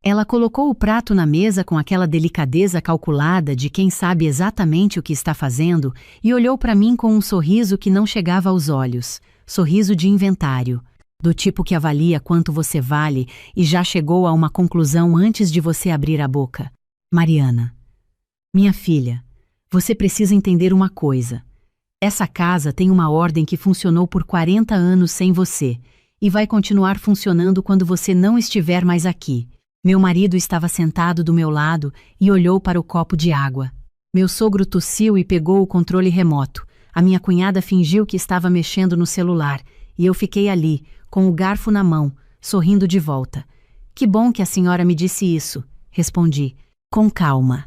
Ela colocou o prato na mesa com aquela delicadeza calculada de quem sabe exatamente o que está fazendo e olhou para mim com um sorriso que não chegava aos olhos, sorriso de inventário, do tipo que avalia quanto você vale e já chegou a uma conclusão antes de você abrir a boca. Mariana, minha filha, você precisa entender uma coisa. Essa casa tem uma ordem que funcionou por 40 anos sem você e vai continuar funcionando quando você não estiver mais aqui. Meu marido estava sentado do meu lado e olhou para o copo de água. Meu sogro tossiu e pegou o controle remoto. A minha cunhada fingiu que estava mexendo no celular e eu fiquei ali, com o garfo na mão, sorrindo de volta. Que bom que a senhora me disse isso, respondi, com calma,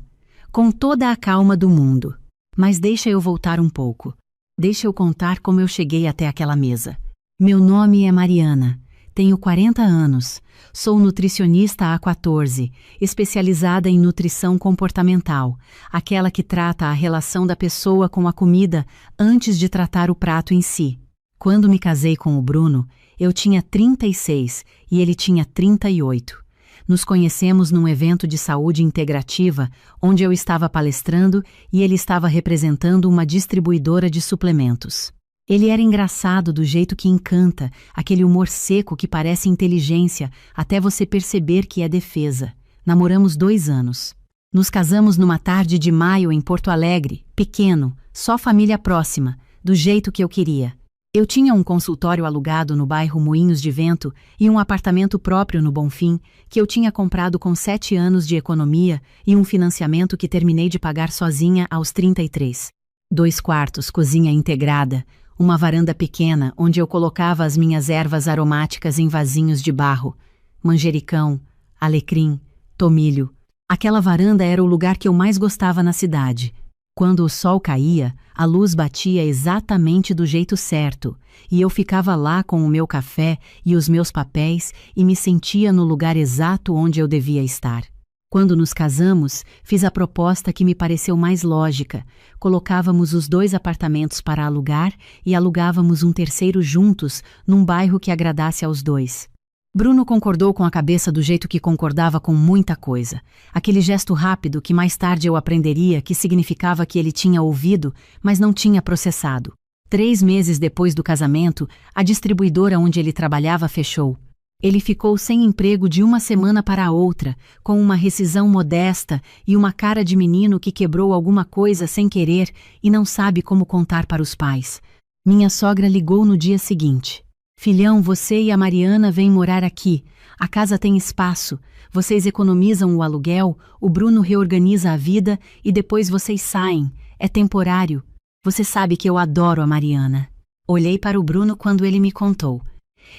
com toda a calma do mundo. Mas deixa eu voltar um pouco. Deixa eu contar como eu cheguei até aquela mesa. Meu nome é Mariana. Tenho 40 anos, sou nutricionista há 14, especializada em nutrição comportamental, aquela que trata a relação da pessoa com a comida antes de tratar o prato em si. Quando me casei com o Bruno, eu tinha 36 e ele tinha 38. Nos conhecemos num evento de saúde integrativa, onde eu estava palestrando e ele estava representando uma distribuidora de suplementos. Ele era engraçado do jeito que encanta, aquele humor seco que parece inteligência, até você perceber que é defesa. Namoramos 2 anos. Nos casamos numa tarde de maio em Porto Alegre, pequeno, só família próxima, do jeito que eu queria. Eu tinha um consultório alugado no bairro Moinhos de Vento e um apartamento próprio no Bonfim, que eu tinha comprado com 7 anos de economia e um financiamento que terminei de pagar sozinha aos 33. 2 quartos, cozinha integrada, uma varanda pequena onde eu colocava as minhas ervas aromáticas em vasinhos de barro, manjericão, alecrim, tomilho. Aquela varanda era o lugar que eu mais gostava na cidade. Quando o sol caía, a luz batia exatamente do jeito certo, e eu ficava lá com o meu café e os meus papéis e me sentia no lugar exato onde eu devia estar. Quando nos casamos, fiz a proposta que me pareceu mais lógica. Colocávamos os 2 apartamentos para alugar e alugávamos um terceiro juntos, num bairro que agradasse aos 2. Bruno concordou com a cabeça do jeito que concordava com muita coisa. Aquele gesto rápido que mais tarde eu aprenderia que significava que ele tinha ouvido, mas não tinha processado. 3 meses depois do casamento, a distribuidora onde ele trabalhava fechou. Ele ficou sem emprego de uma semana para a outra, com uma rescisão modesta e uma cara de menino que quebrou alguma coisa sem querer e não sabe como contar para os pais. Minha sogra ligou no dia seguinte. Filhão, você e a Mariana vêm morar aqui. A casa tem espaço. Vocês economizam o aluguel, o Bruno reorganiza a vida e depois vocês saem. É temporário. Você sabe que eu adoro a Mariana. Olhei para o Bruno quando ele me contou.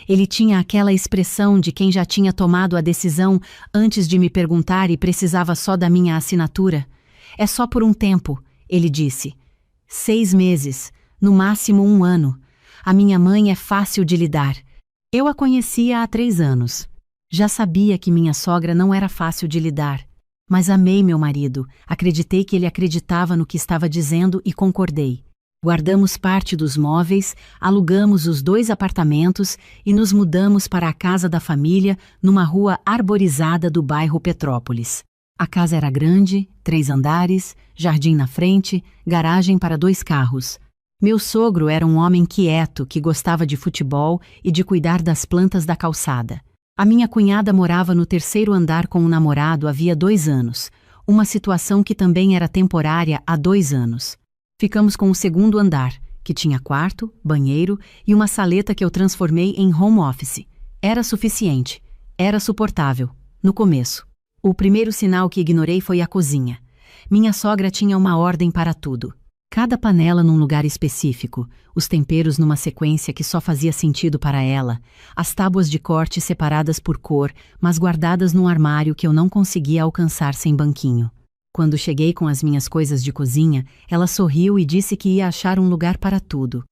Ele tinha aquela expressão de quem já tinha tomado a decisão antes de me perguntar e precisava só da minha assinatura. É só por um tempo, ele disse. 6 meses, no máximo 1 ano. A minha mãe é fácil de lidar. Eu a conhecia há 3 anos. Já sabia que minha sogra não era fácil de lidar. Mas amei meu marido, acreditei que ele acreditava no que estava dizendo e concordei. Guardamos parte dos móveis, alugamos os 2 apartamentos e nos mudamos para a casa da família numa rua arborizada do bairro Petrópolis. A casa era grande, 3 andares, jardim na frente, garagem para 2 carros. Meu sogro era um homem quieto que gostava de futebol e de cuidar das plantas da calçada. A minha cunhada morava no 3º andar com um namorado havia 2 anos, uma situação que também era temporária há 2 anos. Ficamos com o 2º andar, que tinha quarto, banheiro e uma saleta que eu transformei em home office. Era suficiente. Era suportável. No começo. O primeiro sinal que ignorei foi a cozinha. Minha sogra tinha uma ordem para tudo. Cada panela num lugar específico, os temperos numa sequência que só fazia sentido para ela, as tábuas de corte separadas por cor, mas guardadas num armário que eu não conseguia alcançar sem banquinho. Quando cheguei com as minhas coisas de cozinha, ela sorriu e disse que ia achar um lugar para tudo.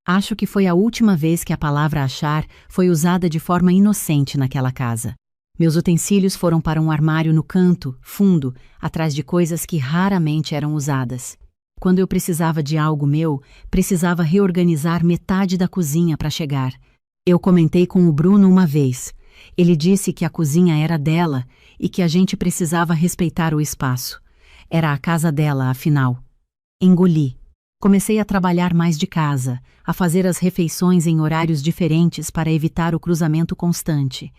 Acho que foi a última vez que a palavra achar foi usada de forma inocente naquela casa. Meus utensílios foram para um armário no canto, fundo, atrás de coisas que raramente eram usadas. Quando eu precisava de algo meu, precisava reorganizar metade da cozinha para chegar. Eu comentei com o Bruno uma vez. Ele disse que a cozinha era dela e que a gente precisava respeitar o espaço. Era a casa dela, afinal. Engoli. Comecei a trabalhar mais de casa, a fazer as refeições em horários diferentes para evitar o cruzamento constante.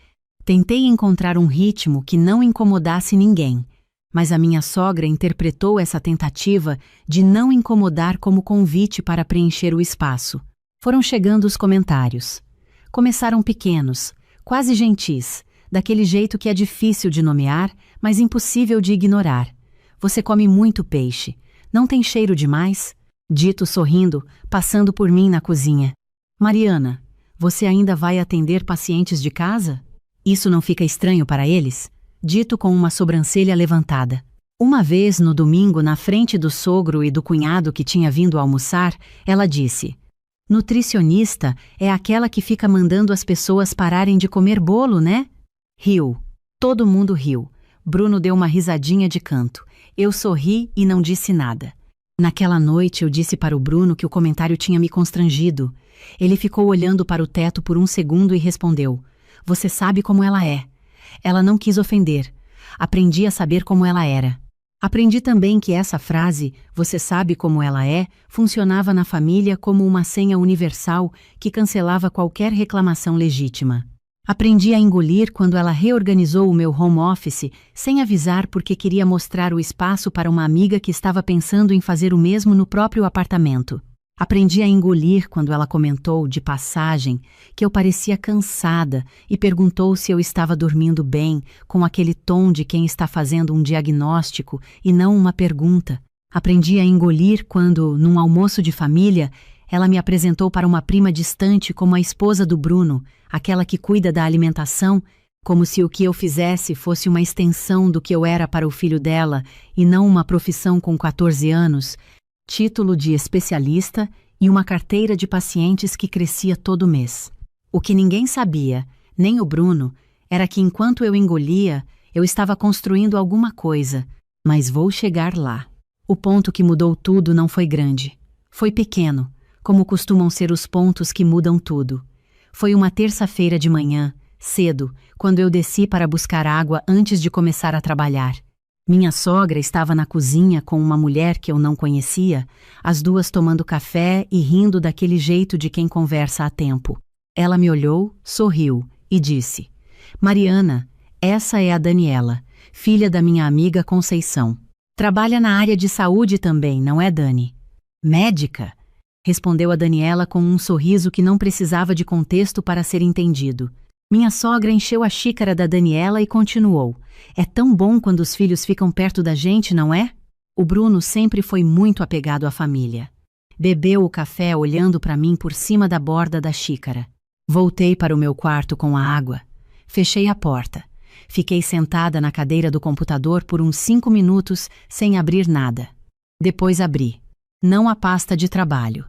Tentei encontrar um ritmo que não incomodasse ninguém, mas a minha sogra interpretou essa tentativa de não incomodar como convite para preencher o espaço. Foram chegando os comentários. Começaram pequenos, quase gentis, daquele jeito que é difícil de nomear, mas impossível de ignorar. Você come muito peixe. Não tem cheiro demais? Dito sorrindo, passando por mim na cozinha. Mariana, você ainda vai atender pacientes de casa? Isso não fica estranho para eles? Dito com uma sobrancelha levantada. Uma vez, no domingo, na frente do sogro e do cunhado que tinha vindo almoçar, ela disse: nutricionista é aquela que fica mandando as pessoas pararem de comer bolo, né? Riu. Todo mundo riu. Bruno deu uma risadinha de canto. Eu sorri e não disse nada. Naquela noite eu disse para o Bruno que o comentário tinha me constrangido. Ele ficou olhando para o teto por um segundo e respondeu: você sabe como ela é. Ela não quis ofender. Aprendi a saber como ela era. Aprendi também que essa frase, você sabe como ela é, funcionava na família como uma senha universal que cancelava qualquer reclamação legítima. Aprendi a engolir quando ela reorganizou o meu home office sem avisar porque queria mostrar o espaço para uma amiga que estava pensando em fazer o mesmo no próprio apartamento. Aprendi a engolir quando ela comentou, de passagem, que eu parecia cansada e perguntou se eu estava dormindo bem, com aquele tom de quem está fazendo um diagnóstico e não uma pergunta. Aprendi a engolir quando, num almoço de família, ela me apresentou para uma prima distante como a esposa do Bruno, aquela que cuida da alimentação, como se o que eu fizesse fosse uma extensão do que eu era para o filho dela e não uma profissão com 14 anos, título de especialista e uma carteira de pacientes que crescia todo mês. O que ninguém sabia, nem o Bruno, era que enquanto eu engolia, eu estava construindo alguma coisa, mas vou chegar lá. O ponto que mudou tudo não foi grande. Foi pequeno, como costumam ser os pontos que mudam tudo. Foi uma terça-feira de manhã, cedo, quando eu desci para buscar água antes de começar a trabalhar. Minha sogra estava na cozinha com uma mulher que eu não conhecia, as duas tomando café e rindo daquele jeito de quem conversa há tempo. Ela me olhou, sorriu e disse: Mariana, essa é a Daniela, filha da minha amiga Conceição. Trabalha na área de saúde também, não é, Dani? Médica? Respondeu a Daniela com um sorriso que não precisava de contexto para ser entendido. Minha sogra encheu a xícara da Daniela e continuou: é tão bom quando os filhos ficam perto da gente, não é? O Bruno sempre foi muito apegado à família. Bebeu o café olhando para mim por cima da borda da xícara. Voltei para o meu quarto com a água. Fechei a porta. Fiquei sentada na cadeira do computador por uns 5 minutos sem abrir nada. Depois abri. Não a pasta de trabalho.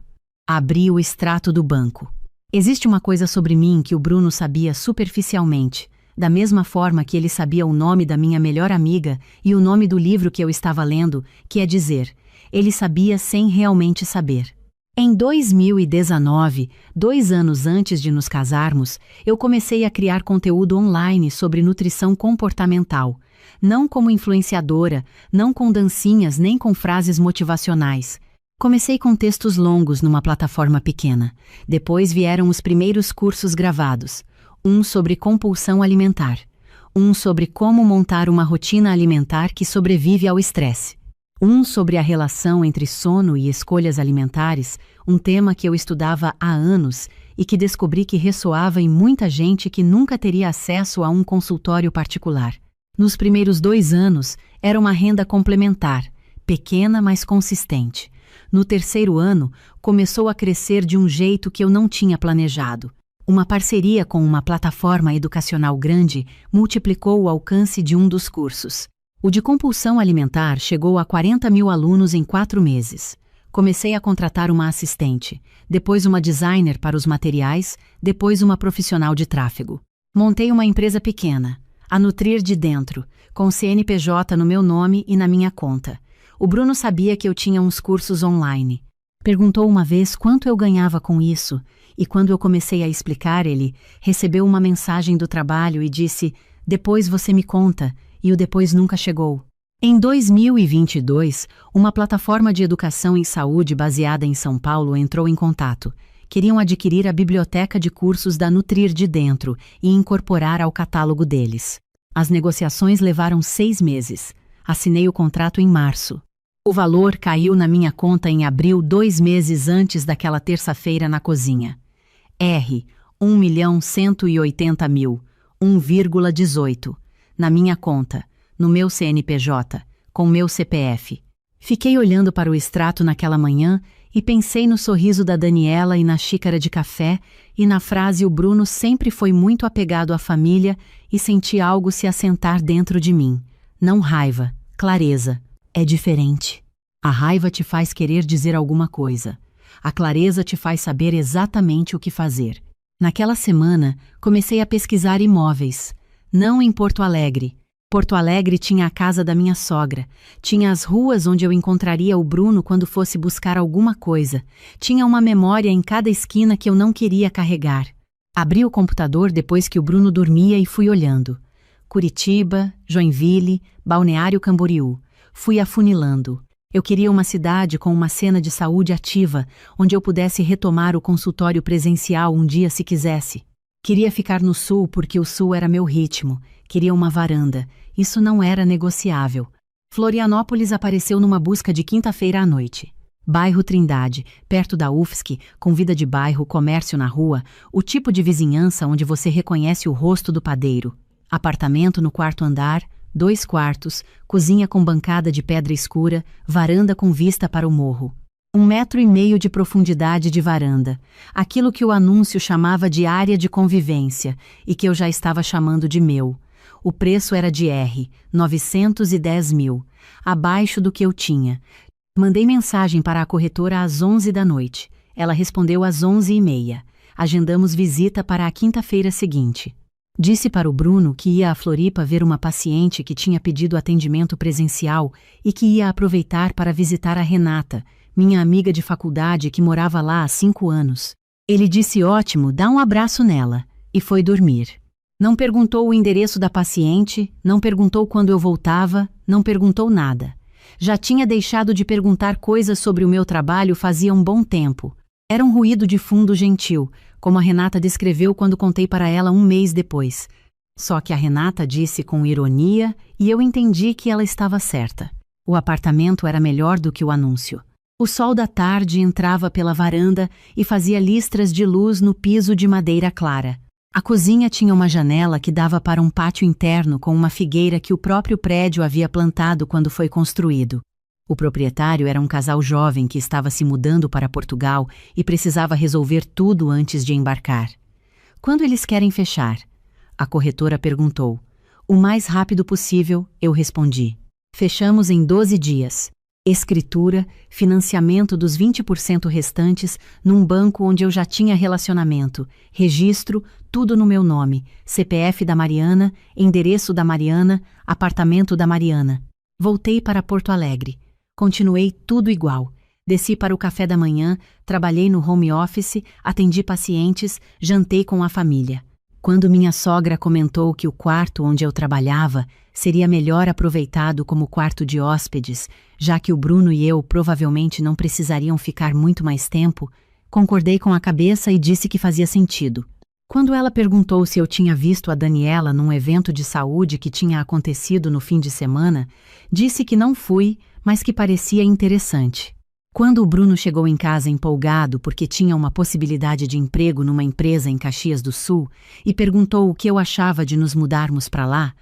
Abri o extrato do banco. Existe uma coisa sobre mim que o Bruno sabia superficialmente, da mesma forma que ele sabia o nome da minha melhor amiga e o nome do livro que eu estava lendo, que é dizer, ele sabia sem realmente saber. Em 2019, 2 anos antes de nos casarmos, eu comecei a criar conteúdo online sobre nutrição comportamental, não como influenciadora, não com dancinhas nem com frases motivacionais. Comecei com textos longos numa plataforma pequena. Depois vieram os primeiros cursos gravados. Um sobre compulsão alimentar. Um sobre como montar uma rotina alimentar que sobrevive ao estresse. Um sobre a relação entre sono e escolhas alimentares, um tema que eu estudava há anos e que descobri que ressoava em muita gente que nunca teria acesso a um consultório particular. Nos primeiros 2 anos, era uma renda complementar, pequena mas consistente. No 3º ano, começou a crescer de um jeito que eu não tinha planejado. Uma parceria com uma plataforma educacional grande multiplicou o alcance de um dos cursos. O de compulsão alimentar chegou a 40 mil alunos em 4 meses. Comecei a contratar uma assistente, depois uma designer para os materiais, depois uma profissional de tráfego. Montei uma empresa pequena, a Nutrir de Dentro, com CNPJ no meu nome e na minha conta. O Bruno sabia que eu tinha uns cursos online. Perguntou uma vez quanto eu ganhava com isso, E quando eu comecei a explicar, ele recebeu uma mensagem do trabalho e disse: "Depois você me conta", e o depois nunca chegou. Em 2022, uma plataforma de educação em saúde baseada em São Paulo entrou em contato. Queriam adquirir a biblioteca de cursos da Nutrir de Dentro e incorporar ao catálogo deles. As negociações levaram 6 meses. Assinei o contrato em março. O valor caiu na minha conta em abril, 2 meses antes daquela terça-feira na cozinha. R. 1.180.000, 1,18. Na minha conta, no meu CNPJ, com meu CPF. Fiquei olhando para o extrato naquela manhã e pensei no sorriso da Daniela e na xícara de café e na frase "o Bruno sempre foi muito apegado à família" e senti algo se assentar dentro de mim. Não raiva, clareza. É diferente. A raiva te faz querer dizer alguma coisa. A clareza te faz saber exatamente o que fazer. Naquela semana, comecei a pesquisar imóveis. Não em Porto Alegre. Porto Alegre tinha a casa da minha sogra, tinha as ruas onde eu encontraria o Bruno quando fosse buscar alguma coisa, tinha uma memória em cada esquina que eu não queria carregar. Abri o computador depois que o Bruno dormia e fui olhando. Curitiba, Joinville, Balneário Camboriú. Fui afunilando. Eu queria uma cidade com uma cena de saúde ativa, onde eu pudesse retomar o consultório presencial um dia se quisesse. Queria ficar no sul porque o sul era meu ritmo. Queria uma varanda. Isso não era negociável. Florianópolis apareceu numa busca de quinta-feira à noite. Bairro Trindade, perto da UFSC, com vida de bairro, comércio na rua, o tipo de vizinhança onde você reconhece o rosto do padeiro. Apartamento no 4º andar, 2 quartos, cozinha com bancada de pedra escura, varanda com vista para o morro. 1,5 metro de profundidade de varanda, aquilo que o anúncio chamava de área de convivência e que eu já estava chamando de meu. O preço era de R$ 910.000, abaixo do que eu tinha. Mandei mensagem para a corretora às 11 da noite. Ela respondeu às 11h30. Agendamos visita para a quinta-feira seguinte. Disse para o Bruno que ia a Floripa ver uma paciente que tinha pedido atendimento presencial e que ia aproveitar para visitar a Renata, minha amiga de faculdade que morava lá há 5 anos. Ele disse ótimo, dá um abraço nela, e foi dormir. Não perguntou o endereço da paciente, não perguntou quando eu voltava, não perguntou nada. Já tinha deixado de perguntar coisas sobre o meu trabalho fazia um bom tempo. Era um ruído de fundo gentil, como a Renata descreveu quando contei para ela 1 mês depois. Só que a Renata disse com ironia e eu entendi que ela estava certa. O apartamento era melhor do que o anúncio. O sol da tarde entrava pela varanda e fazia listras de luz no piso de madeira clara. A cozinha tinha uma janela que dava para um pátio interno com uma figueira que o próprio prédio havia plantado quando foi construído. O proprietário era um casal jovem que estava se mudando para Portugal e precisava resolver tudo antes de embarcar. Quando eles querem fechar? A corretora perguntou. O mais rápido possível, eu respondi. Fechamos em 12 dias. Escritura, financiamento dos 20% restantes num banco onde eu já tinha relacionamento, registro, tudo no meu nome, CPF da Mariana, endereço da Mariana, apartamento da Mariana. Voltei para Porto Alegre. Continuei tudo igual. Desci para o café da manhã, trabalhei no home office, atendi pacientes, jantei com a família. Quando minha sogra comentou que o quarto onde eu trabalhava seria melhor aproveitado como quarto de hóspedes, já que o Bruno e eu provavelmente não precisariam ficar muito mais tempo, concordei com a cabeça e disse que fazia sentido. Quando ela perguntou se eu tinha visto a Daniela num evento de saúde que tinha acontecido no fim de semana, disse que não fui, mas que parecia interessante. Quando o Bruno chegou em casa empolgado porque tinha uma possibilidade de emprego numa empresa em Caxias do Sul e perguntou o que eu achava de nos mudarmos para lá,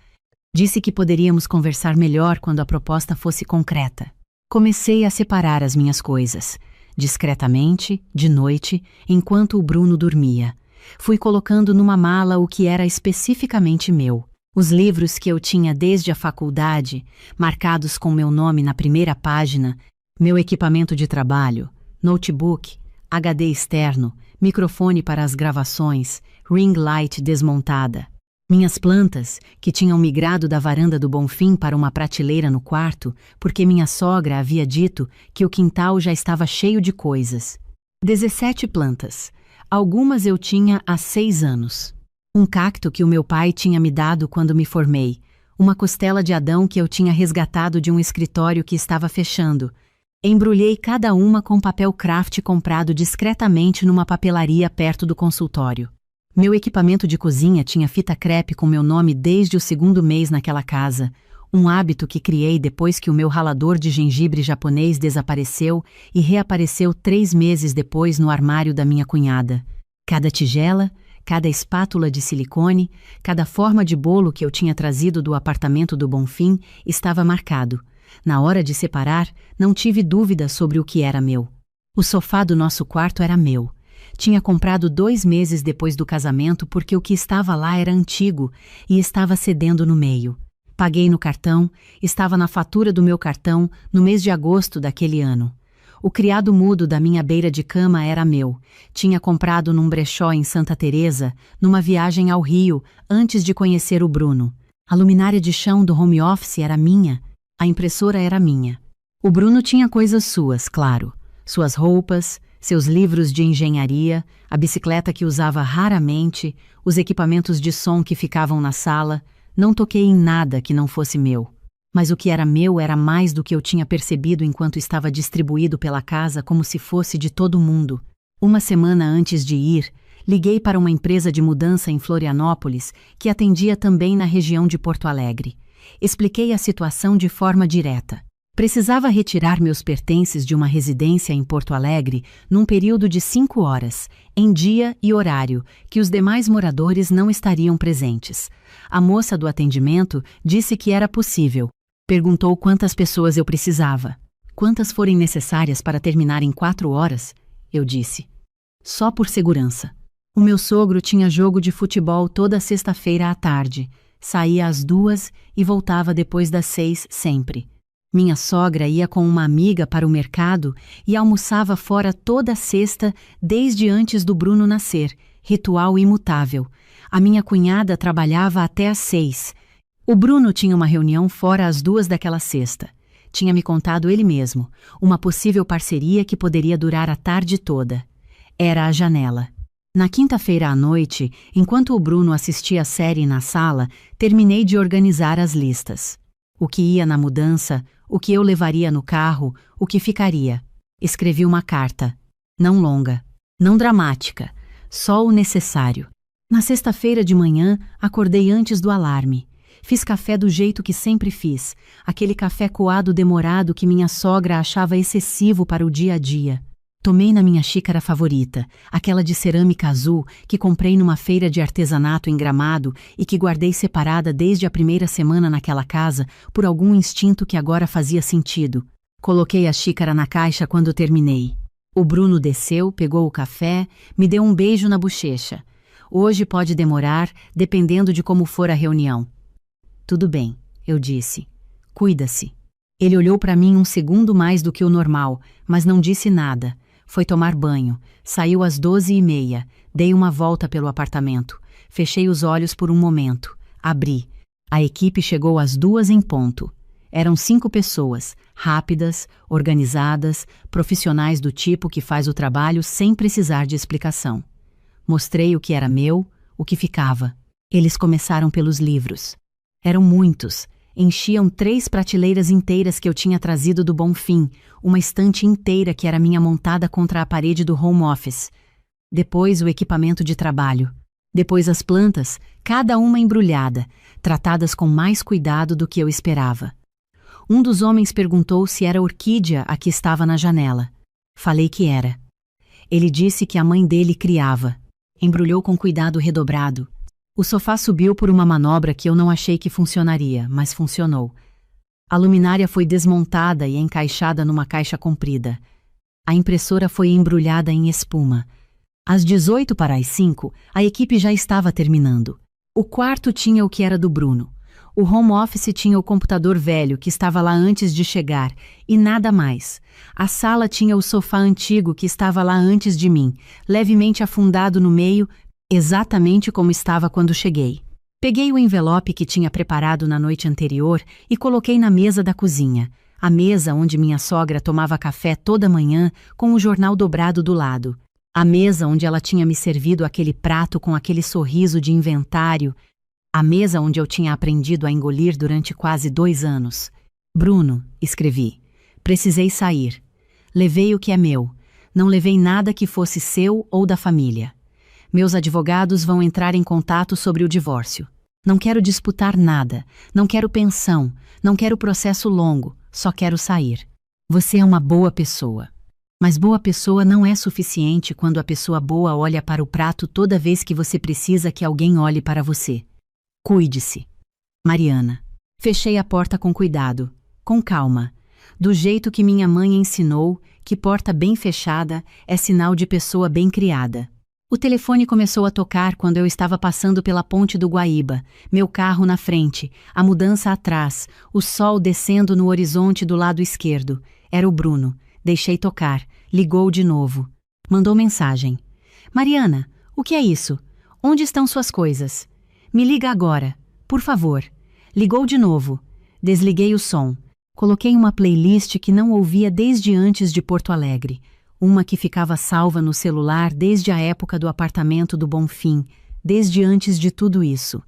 disse que poderíamos conversar melhor quando a proposta fosse concreta. Comecei a separar as minhas coisas, discretamente, de noite, enquanto o Bruno dormia. Fui colocando numa mala o que era especificamente meu. Os livros que eu tinha desde a faculdade, marcados com meu nome na primeira página, meu equipamento de trabalho, notebook, HD externo, microfone para as gravações, ring light desmontada. Minhas plantas, que tinham migrado da varanda do Bonfim para uma prateleira no quarto, porque minha sogra havia dito que o quintal já estava cheio de coisas. 17 plantas. Algumas eu tinha há 6 anos. Um cacto que o meu pai tinha me dado quando me formei. Uma costela de Adão que eu tinha resgatado de um escritório que estava fechando. Embrulhei cada uma com papel craft comprado discretamente numa papelaria perto do consultório. Meu equipamento de cozinha tinha fita crepe com meu nome desde o 2º mês naquela casa, um hábito que criei depois que o meu ralador de gengibre japonês desapareceu e reapareceu 3 meses depois no armário da minha cunhada. Cada tigela, cada espátula de silicone, cada forma de bolo que eu tinha trazido do apartamento do Bonfim estava marcado. Na hora de separar, não tive dúvida sobre o que era meu. O sofá do nosso quarto era meu. Tinha comprado 2 meses depois do casamento porque o que estava lá era antigo e estava cedendo no meio. Paguei no cartão, estava na fatura do meu cartão no mês de agosto daquele ano. O criado mudo da minha beira de cama era meu. Tinha comprado num brechó em Santa Teresa, numa viagem ao Rio, antes de conhecer o Bruno. A luminária de chão do home office era minha. A impressora era minha. O Bruno tinha coisas suas, claro. Suas roupas, seus livros de engenharia, a bicicleta que usava raramente, os equipamentos de som que ficavam na sala. Não toquei em nada que não fosse meu. Mas o que era meu era mais do que eu tinha percebido enquanto estava distribuído pela casa como se fosse de todo mundo. Uma semana antes de ir, liguei para uma empresa de mudança em Florianópolis que atendia também na região de Porto Alegre. Expliquei a situação de forma direta. Precisava retirar meus pertences de uma residência em Porto Alegre num período de 5 horas, em dia e horário, que os demais moradores não estariam presentes. A moça do atendimento disse que era possível. Perguntou quantas pessoas eu precisava. Quantas forem necessárias para terminar em 4 horas? Eu disse. Só por segurança. O meu sogro tinha jogo de futebol toda sexta-feira à tarde. Saía às 2 e voltava depois das 6 sempre. Minha sogra ia com uma amiga para o mercado e almoçava fora toda sexta desde antes do Bruno nascer, ritual imutável. A minha cunhada trabalhava até às 6. O Bruno tinha uma reunião fora às 2 daquela sexta. Tinha me contado ele mesmo, uma possível parceria que poderia durar a tarde toda. Era a janela. Na quinta-feira à noite, enquanto o Bruno assistia a série na sala, terminei de organizar as listas. O que ia na mudança, o que eu levaria no carro, o que ficaria. Escrevi uma carta. Não longa, não dramática, só o necessário. Na sexta-feira de manhã, acordei antes do alarme. Fiz café do jeito que sempre fiz, aquele café coado demorado que minha sogra achava excessivo para o dia a dia. Tomei na minha xícara favorita, aquela de cerâmica azul que comprei numa feira de artesanato em Gramado e que guardei separada desde a primeira semana naquela casa por algum instinto que agora fazia sentido. Coloquei a xícara na caixa quando terminei. O Bruno desceu, pegou o café, me deu um beijo na bochecha. Hoje pode demorar, dependendo de como for a reunião. Tudo bem, eu disse. Cuida-se. Ele olhou para mim um segundo mais do que o normal, mas não disse nada. Foi tomar banho, saiu às 12h30, dei uma volta pelo apartamento, fechei os olhos por um momento, abri. A equipe chegou às 2 em ponto. Eram 5 pessoas, rápidas, organizadas, profissionais do tipo que faz o trabalho sem precisar de explicação. Mostrei o que era meu, o que ficava. Eles começaram pelos livros. Eram muitos. Enchiam 3 prateleiras inteiras que eu tinha trazido do Bonfim, uma estante inteira que era minha montada contra a parede do home office. Depois o equipamento de trabalho. Depois as plantas, cada uma embrulhada, tratadas com mais cuidado do que eu esperava. Um dos homens perguntou se era orquídea a que estava na janela. Falei que era. Ele disse que a mãe dele criava. Embrulhou com cuidado redobrado. O sofá subiu por uma manobra que eu não achei que funcionaria, mas funcionou. A luminária foi desmontada e encaixada numa caixa comprida. A impressora foi embrulhada em espuma. Às 5:18, a equipe já estava terminando. O quarto tinha o que era do Bruno. O home office tinha o computador velho que estava lá antes de chegar, e nada mais. A sala tinha o sofá antigo que estava lá antes de mim, levemente afundado no meio, exatamente como estava quando cheguei. Peguei o envelope que tinha preparado na noite anterior e coloquei na mesa da cozinha, a mesa onde minha sogra tomava café toda manhã com o jornal dobrado do lado. A mesa onde ela tinha me servido aquele prato com aquele sorriso de inventário, a mesa onde eu tinha aprendido a engolir durante quase 2 anos. Bruno, escrevi. Precisei sair. Levei o que é meu. Não levei nada que fosse seu ou da família. Meus advogados vão entrar em contato sobre o divórcio. Não quero disputar nada. Não quero pensão. Não quero processo longo. Só quero sair. Você é uma boa pessoa. Mas boa pessoa não é suficiente quando a pessoa boa olha para o prato toda vez que você precisa que alguém olhe para você. Cuide-se. Mariana. Fechei a porta com cuidado, com calma, do jeito que minha mãe ensinou, que porta bem fechada é sinal de pessoa bem criada. O telefone começou a tocar quando eu estava passando pela ponte do Guaíba, meu carro na frente, a mudança atrás, o sol descendo no horizonte do lado esquerdo. Era o Bruno. Deixei tocar. Ligou de novo. Mandou mensagem. Mariana, o que é isso? Onde estão suas coisas? Me liga agora, por favor. Ligou de novo. Desliguei o som. Coloquei uma playlist que não ouvia desde antes de Porto Alegre. Uma que ficava salva no celular desde a época do apartamento do Bonfim, desde antes de tudo isso.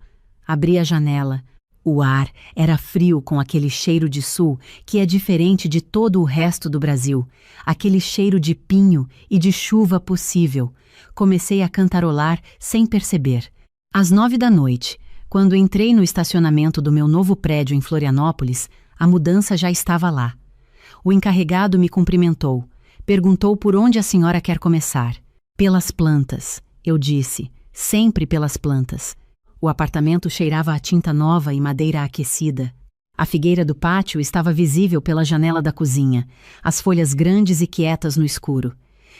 Abri a janela. O ar era frio com aquele cheiro de sul que é diferente de todo o resto do Brasil. Aquele cheiro de pinho e de chuva possível. Comecei a cantarolar sem perceber. Às 9 da noite, quando entrei no estacionamento do meu novo prédio em Florianópolis, a mudança já estava lá. O encarregado me cumprimentou. Perguntou por onde a senhora quer começar. Pelas plantas, eu disse. Sempre pelas plantas. O apartamento cheirava a tinta nova e madeira aquecida. A figueira do pátio estava visível pela janela da cozinha, as folhas grandes e quietas no escuro.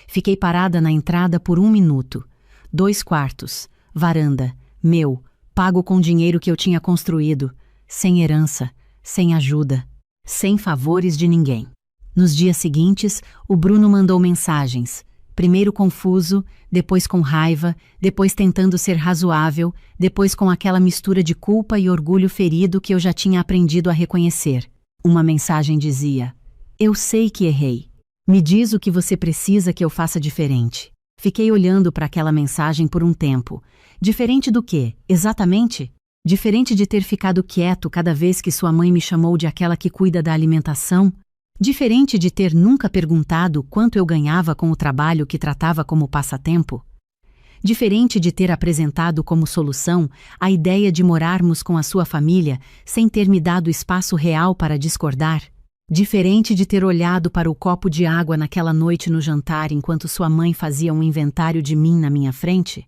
Fiquei parada na entrada por 1 minuto. 2 quartos, varanda, meu, pago com dinheiro que eu tinha construído, sem herança, sem ajuda, sem favores de ninguém. Nos dias seguintes, o Bruno mandou mensagens. Primeiro confuso, depois com raiva, depois tentando ser razoável, depois com aquela mistura de culpa e orgulho ferido que eu já tinha aprendido a reconhecer. Uma mensagem dizia: eu sei que errei. Me diz o que você precisa que eu faça diferente. Fiquei olhando para aquela mensagem por um tempo. Diferente do quê, exatamente? Diferente de ter ficado quieto cada vez que sua mãe me chamou de aquela que cuida da alimentação? Diferente de ter nunca perguntado quanto eu ganhava com o trabalho que tratava como passatempo? Diferente de ter apresentado como solução a ideia de morarmos com a sua família sem ter me dado espaço real para discordar? Diferente de ter olhado para o copo de água naquela noite no jantar enquanto sua mãe fazia um inventário de mim na minha frente?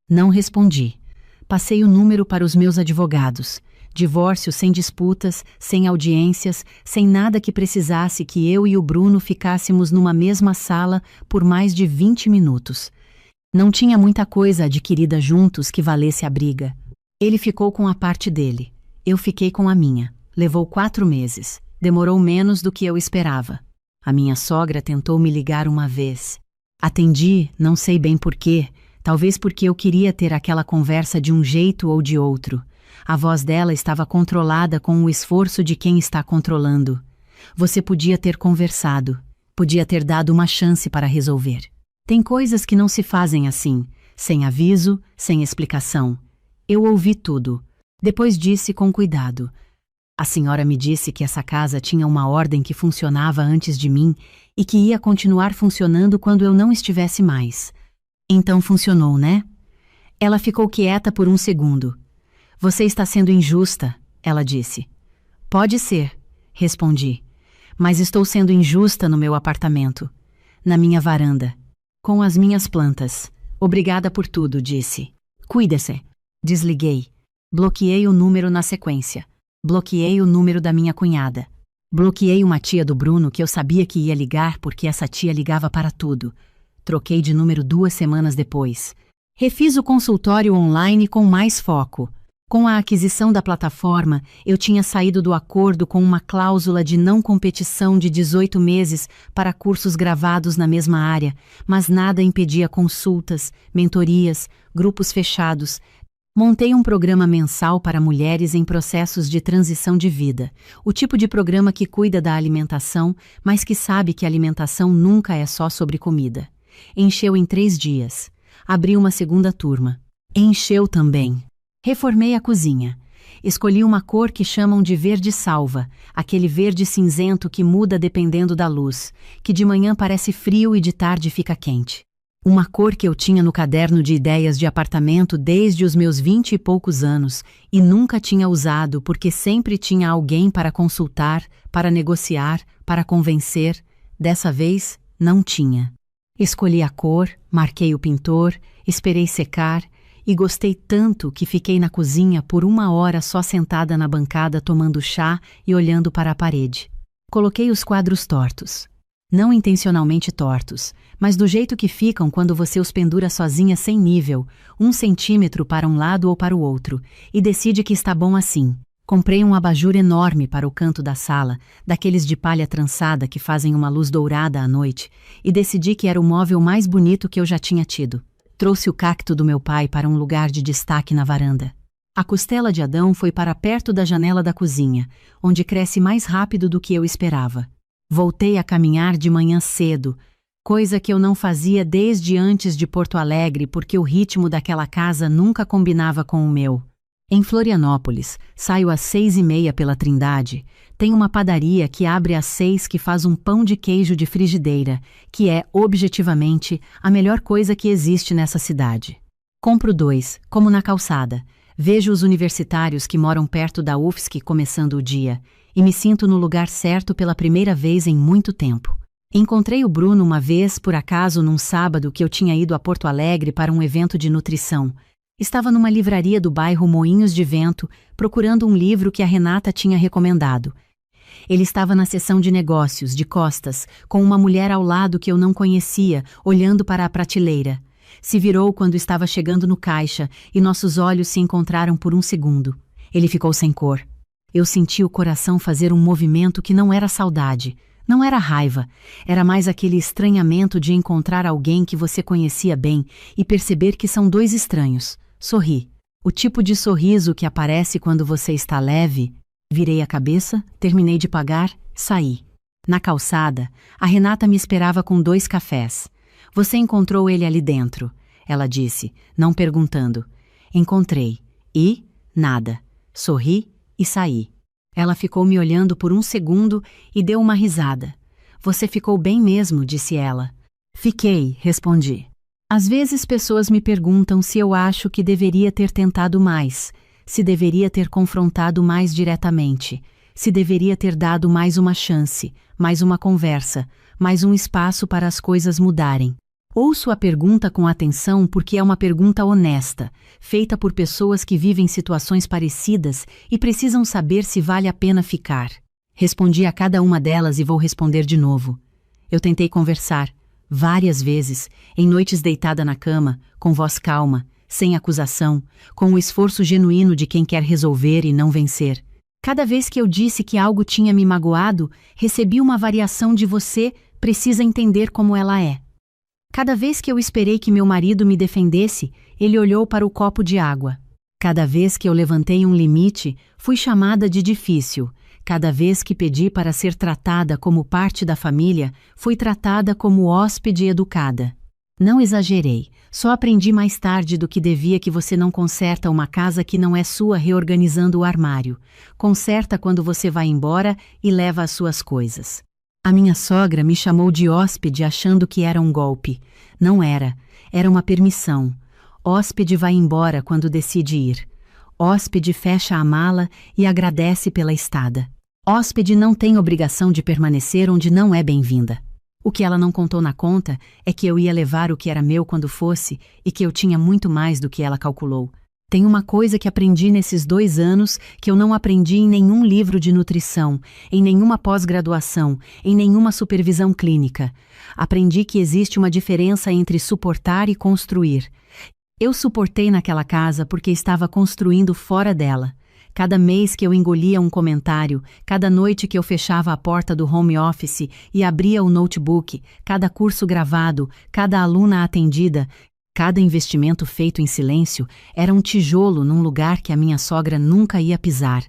Não respondi. Passei o número para os meus advogados. Divórcio sem disputas, sem audiências, sem nada que precisasse que eu e o Bruno ficássemos numa mesma sala por mais de 20 minutos. Não tinha muita coisa adquirida juntos que valesse a briga. Ele ficou com a parte dele. Eu fiquei com a minha. Levou 4 meses. Demorou menos do que eu esperava. A minha sogra tentou me ligar uma vez. Atendi, não sei bem porquê. Talvez porque eu queria ter aquela conversa de um jeito ou de outro. A voz dela estava controlada com o esforço de quem está controlando. Você podia ter conversado. Podia ter dado uma chance para resolver. Tem coisas que não se fazem assim, sem aviso, sem explicação. Eu ouvi tudo. Depois disse com cuidado. A senhora me disse que essa casa tinha uma ordem que funcionava antes de mim e que ia continuar funcionando quando eu não estivesse mais. Então funcionou, né? Ela ficou quieta por 1 segundo. Você está sendo injusta, ela disse. Pode ser, respondi. Mas estou sendo injusta no meu apartamento, na minha varanda, com as minhas plantas. Obrigada por tudo, disse. Cuide-se. Desliguei. Bloqueei o número na sequência. Bloqueei o número da minha cunhada. Bloqueei uma tia do Bruno que eu sabia que ia ligar porque essa tia ligava para tudo. Troquei de número 2 semanas depois. Refiz o consultório online com mais foco. Com a aquisição da plataforma, eu tinha saído do acordo com uma cláusula de não competição de 18 meses para cursos gravados na mesma área, mas nada impedia consultas, mentorias, grupos fechados. Montei um programa mensal para mulheres em processos de transição de vida, o tipo de programa que cuida da alimentação, mas que sabe que alimentação nunca é só sobre comida. Encheu em 3 dias. Abri uma segunda turma. Encheu também. Reformei a cozinha. Escolhi uma cor que chamam de verde salva, aquele verde cinzento que muda dependendo da luz, que de manhã parece frio e de tarde fica quente. Uma cor que eu tinha no caderno de ideias de apartamento desde os meus 20 e poucos anos e nunca tinha usado porque sempre tinha alguém para consultar, para negociar, para convencer. Dessa vez, não tinha. Escolhi a cor, marquei o pintor, esperei secar e gostei tanto que fiquei na cozinha por 1 hora só sentada na bancada tomando chá e olhando para a parede. Coloquei os quadros tortos. Não intencionalmente tortos, mas do jeito que ficam quando você os pendura sozinha sem nível, 1 centímetro para um lado ou para o outro, e decide que está bom assim. Comprei um abajur enorme para o canto da sala, daqueles de palha trançada que fazem uma luz dourada à noite, e decidi que era o móvel mais bonito que eu já tinha tido. Trouxe o cacto do meu pai para um lugar de destaque na varanda. A costela de Adão foi para perto da janela da cozinha, onde cresce mais rápido do que eu esperava. Voltei a caminhar de manhã cedo, coisa que eu não fazia desde antes de Porto Alegre porque o ritmo daquela casa nunca combinava com o meu. Em Florianópolis, saio às 6h30 pela Trindade. Tem uma padaria que abre às 6 que faz um pão de queijo de frigideira, que é, objetivamente, a melhor coisa que existe nessa cidade. Compro 2, como na calçada. Vejo os universitários que moram perto da UFSC começando o dia, e me sinto no lugar certo pela primeira vez em muito tempo. Encontrei o Bruno uma vez, por acaso, num sábado que eu tinha ido a Porto Alegre para um evento de nutrição. Estava numa livraria do bairro Moinhos de Vento, procurando um livro que a Renata tinha recomendado. Ele estava na seção de negócios, de costas, com uma mulher ao lado que eu não conhecia, olhando para a prateleira. Se virou quando estava chegando no caixa e nossos olhos se encontraram por 1 segundo. Ele ficou sem cor. Eu senti o coração fazer um movimento que não era saudade, não era raiva, era mais aquele estranhamento de encontrar alguém que você conhecia bem e perceber que são 2 estranhos. Sorri. O tipo de sorriso que aparece quando você está leve. Virei a cabeça, terminei de pagar, saí. Na calçada, a Renata me esperava com 2 cafés. Você encontrou ele ali dentro, ela disse, não perguntando. Encontrei. E? Nada. Sorri e saí. Ela ficou me olhando por 1 segundo e deu uma risada. Você ficou bem mesmo, disse ela. Fiquei, respondi. Às vezes pessoas me perguntam se eu acho que deveria ter tentado mais, se deveria ter confrontado mais diretamente, se deveria ter dado mais uma chance, mais uma conversa, mais um espaço para as coisas mudarem. Ouço a pergunta com atenção porque é uma pergunta honesta, feita por pessoas que vivem situações parecidas e precisam saber se vale a pena ficar. Respondi a cada uma delas e vou responder de novo. Eu tentei conversar, várias vezes, em noites deitada na cama, com voz calma, sem acusação, com o esforço genuíno de quem quer resolver e não vencer. Cada vez que eu disse que algo tinha me magoado, recebi uma variação de você precisa entender como ela é. Cada vez que eu esperei que meu marido me defendesse, ele olhou para o copo de água. Cada vez que eu levantei um limite, fui chamada de difícil. Cada vez que pedi para ser tratada como parte da família, fui tratada como hóspede educada. Não exagerei, só aprendi mais tarde do que devia que você não conserta uma casa que não é sua reorganizando o armário. Conserta quando você vai embora e leva as suas coisas. A minha sogra me chamou de hóspede achando que era um golpe. Não era, era uma permissão. Hóspede vai embora quando decide ir. Hóspede fecha a mala e agradece pela estada. Hóspede não tem obrigação de permanecer onde não é bem-vinda. O que ela não contou na conta é que eu ia levar o que era meu quando fosse e que eu tinha muito mais do que ela calculou. Tem uma coisa que aprendi nesses 2 anos que eu não aprendi em nenhum livro de nutrição, em nenhuma pós-graduação, em nenhuma supervisão clínica. Aprendi que existe uma diferença entre suportar e construir. Eu suportei naquela casa porque estava construindo fora dela. Cada mês que eu engolia um comentário, cada noite que eu fechava a porta do home office e abria o notebook, cada curso gravado, cada aluna atendida, cada investimento feito em silêncio era um tijolo num lugar que a minha sogra nunca ia pisar,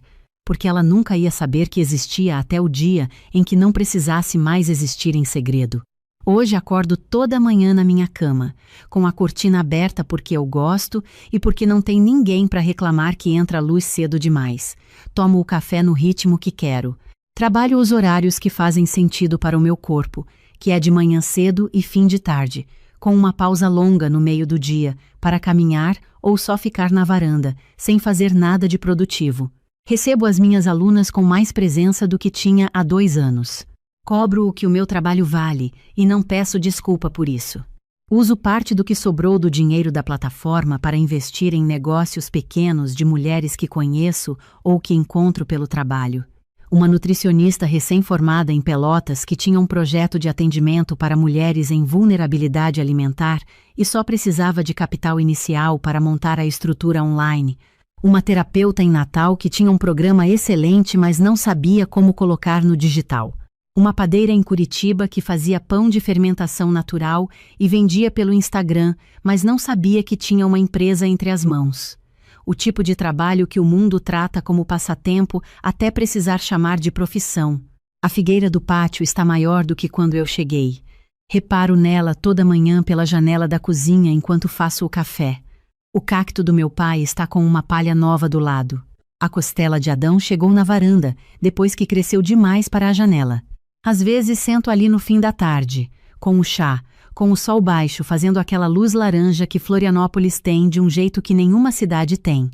porque ela nunca ia saber que existia até o dia em que não precisasse mais existir em segredo. Hoje acordo toda manhã na minha cama, com a cortina aberta porque eu gosto e porque não tem ninguém para reclamar que entra a luz cedo demais. Tomo o café no ritmo que quero. Trabalho os horários que fazem sentido para o meu corpo, que é de manhã cedo e fim de tarde, com uma pausa longa no meio do dia para caminhar ou só ficar na varanda, sem fazer nada de produtivo. Recebo as minhas alunas com mais presença do que tinha há 2 anos. Cobro o que o meu trabalho vale e não peço desculpa por isso. Uso parte do que sobrou do dinheiro da plataforma para investir em negócios pequenos de mulheres que conheço ou que encontro pelo trabalho. Uma nutricionista recém-formada em Pelotas que tinha um projeto de atendimento para mulheres em vulnerabilidade alimentar e só precisava de capital inicial para montar a estrutura online. Uma terapeuta em Natal que tinha um programa excelente, mas não sabia como colocar no digital. Uma padeira em Curitiba que fazia pão de fermentação natural e vendia pelo Instagram, mas não sabia que tinha uma empresa entre as mãos. O tipo de trabalho que o mundo trata como passatempo até precisar chamar de profissão. A figueira do pátio está maior do que quando eu cheguei. Reparo nela toda manhã pela janela da cozinha enquanto faço o café. O cacto do meu pai está com uma palha nova do lado. A costela de Adão chegou na varanda, depois que cresceu demais para a janela. Às vezes sento ali no fim da tarde, com o chá, com o sol baixo fazendo aquela luz laranja que Florianópolis tem de um jeito que nenhuma cidade tem.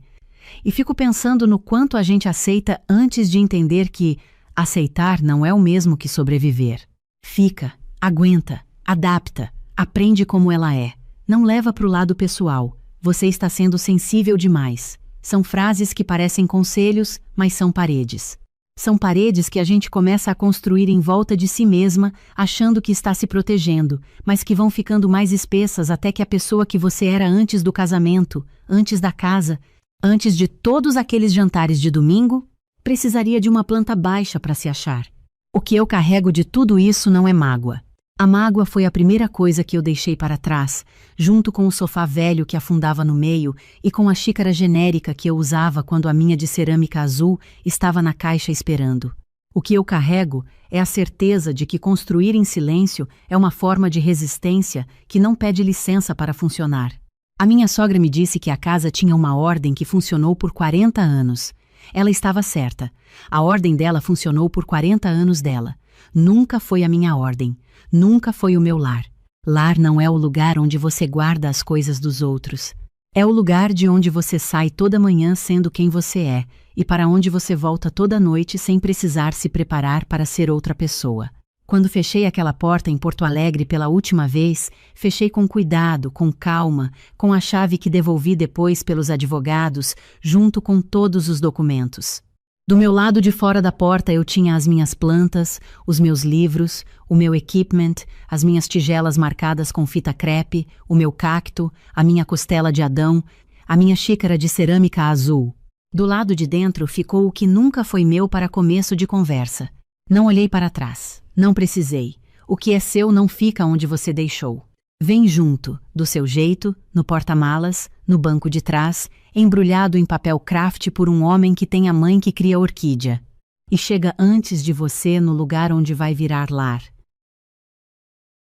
E fico pensando no quanto a gente aceita antes de entender que aceitar não é o mesmo que sobreviver. Fica, aguenta, adapta, aprende como ela é. Não leva para o lado pessoal. Você está sendo sensível demais. São frases que parecem conselhos, mas são paredes. São paredes que a gente começa a construir em volta de si mesma, achando que está se protegendo, mas que vão ficando mais espessas até que a pessoa que você era antes do casamento, antes da casa, antes de todos aqueles jantares de domingo, precisaria de uma planta baixa para se achar. O que eu carrego de tudo isso não é mágoa. A mágoa foi a primeira coisa que eu deixei para trás, junto com o sofá velho que afundava no meio e com a xícara genérica que eu usava quando a minha de cerâmica azul estava na caixa esperando. O que eu carrego é a certeza de que construir em silêncio é uma forma de resistência que não pede licença para funcionar. A minha sogra me disse que a casa tinha uma ordem que funcionou por 40 anos. Ela estava certa. A ordem dela funcionou por 40 anos dela. Nunca foi a minha ordem. Nunca foi o meu lar. Lar não é o lugar onde você guarda as coisas dos outros. É o lugar de onde você sai toda manhã sendo quem você é e para onde você volta toda noite sem precisar se preparar para ser outra pessoa. Quando fechei aquela porta em Porto Alegre pela última vez, fechei com cuidado, com calma, com a chave que devolvi depois pelos advogados, junto com todos os documentos. Do meu lado de fora da porta eu tinha as minhas plantas, os meus livros, o meu equipment, as minhas tigelas marcadas com fita crepe, o meu cacto, a minha costela de Adão, a minha xícara de cerâmica azul. Do lado de dentro ficou o que nunca foi meu para começo de conversa. Não olhei para trás. Não precisei. O que é seu não fica onde você deixou. Vem junto, do seu jeito, no porta-malas, no banco de trás, embrulhado em papel craft por um homem que tem a mãe que cria orquídea. E chega antes de você no lugar onde vai virar lar.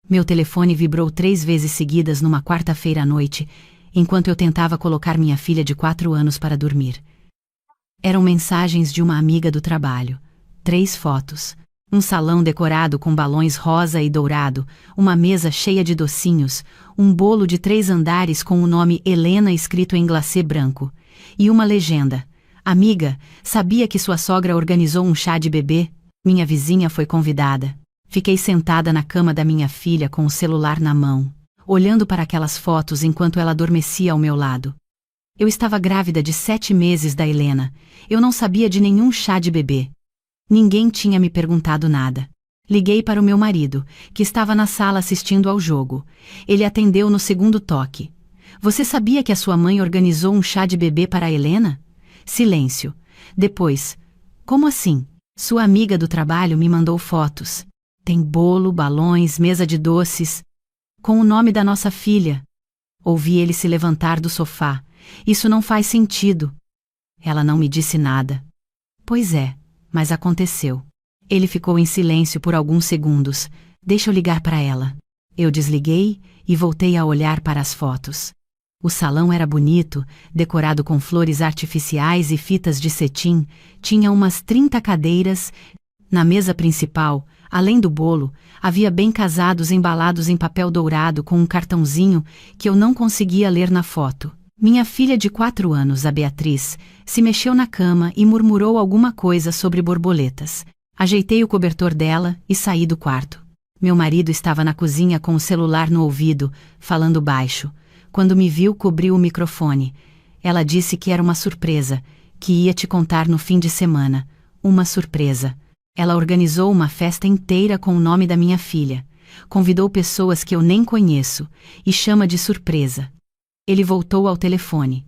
Meu telefone vibrou 3 vezes seguidas numa quarta-feira à noite, enquanto eu tentava colocar minha filha de 4 anos para dormir. Eram mensagens de uma amiga do trabalho. 3 fotos. Um salão decorado com balões rosa e dourado, uma mesa cheia de docinhos, um bolo de 3 andares com o nome Helena escrito em glacê branco. E uma legenda. Amiga, sabia que sua sogra organizou um chá de bebê? Minha vizinha foi convidada. Fiquei sentada na cama da minha filha com o celular na mão, olhando para aquelas fotos enquanto ela adormecia ao meu lado. Eu estava grávida de 7 meses da Helena. Eu não sabia de nenhum chá de bebê. Ninguém tinha me perguntado nada. Liguei para o meu marido, que estava na sala assistindo ao jogo. Ele atendeu no segundo toque. Você sabia que a sua mãe organizou um chá de bebê para a Helena? Silêncio. Depois, como assim? Sua amiga do trabalho me mandou fotos. Tem bolo, balões, mesa de doces. Com o nome da nossa filha. Ouvi ele se levantar do sofá. Isso não faz sentido. Ela não me disse nada. Pois é. Mas aconteceu. Ele ficou em silêncio por alguns segundos. Deixa eu ligar para ela. Eu desliguei e voltei a olhar para as fotos. O salão era bonito, decorado com flores artificiais e fitas de cetim, tinha umas 30 cadeiras. Na mesa principal, além do bolo, havia bem-casados embalados em papel dourado com um cartãozinho que eu não conseguia ler na foto. Minha filha de 4 anos, a Beatriz, se mexeu na cama e murmurou alguma coisa sobre borboletas. Ajeitei o cobertor dela e saí do quarto. Meu marido estava na cozinha com o celular no ouvido, falando baixo. Quando me viu, cobriu o microfone. Ela disse que era uma surpresa, que ia te contar no fim de semana. Uma surpresa. Ela organizou uma festa inteira com o nome da minha filha. Convidou pessoas que eu nem conheço e chama de surpresa. Ele voltou ao telefone.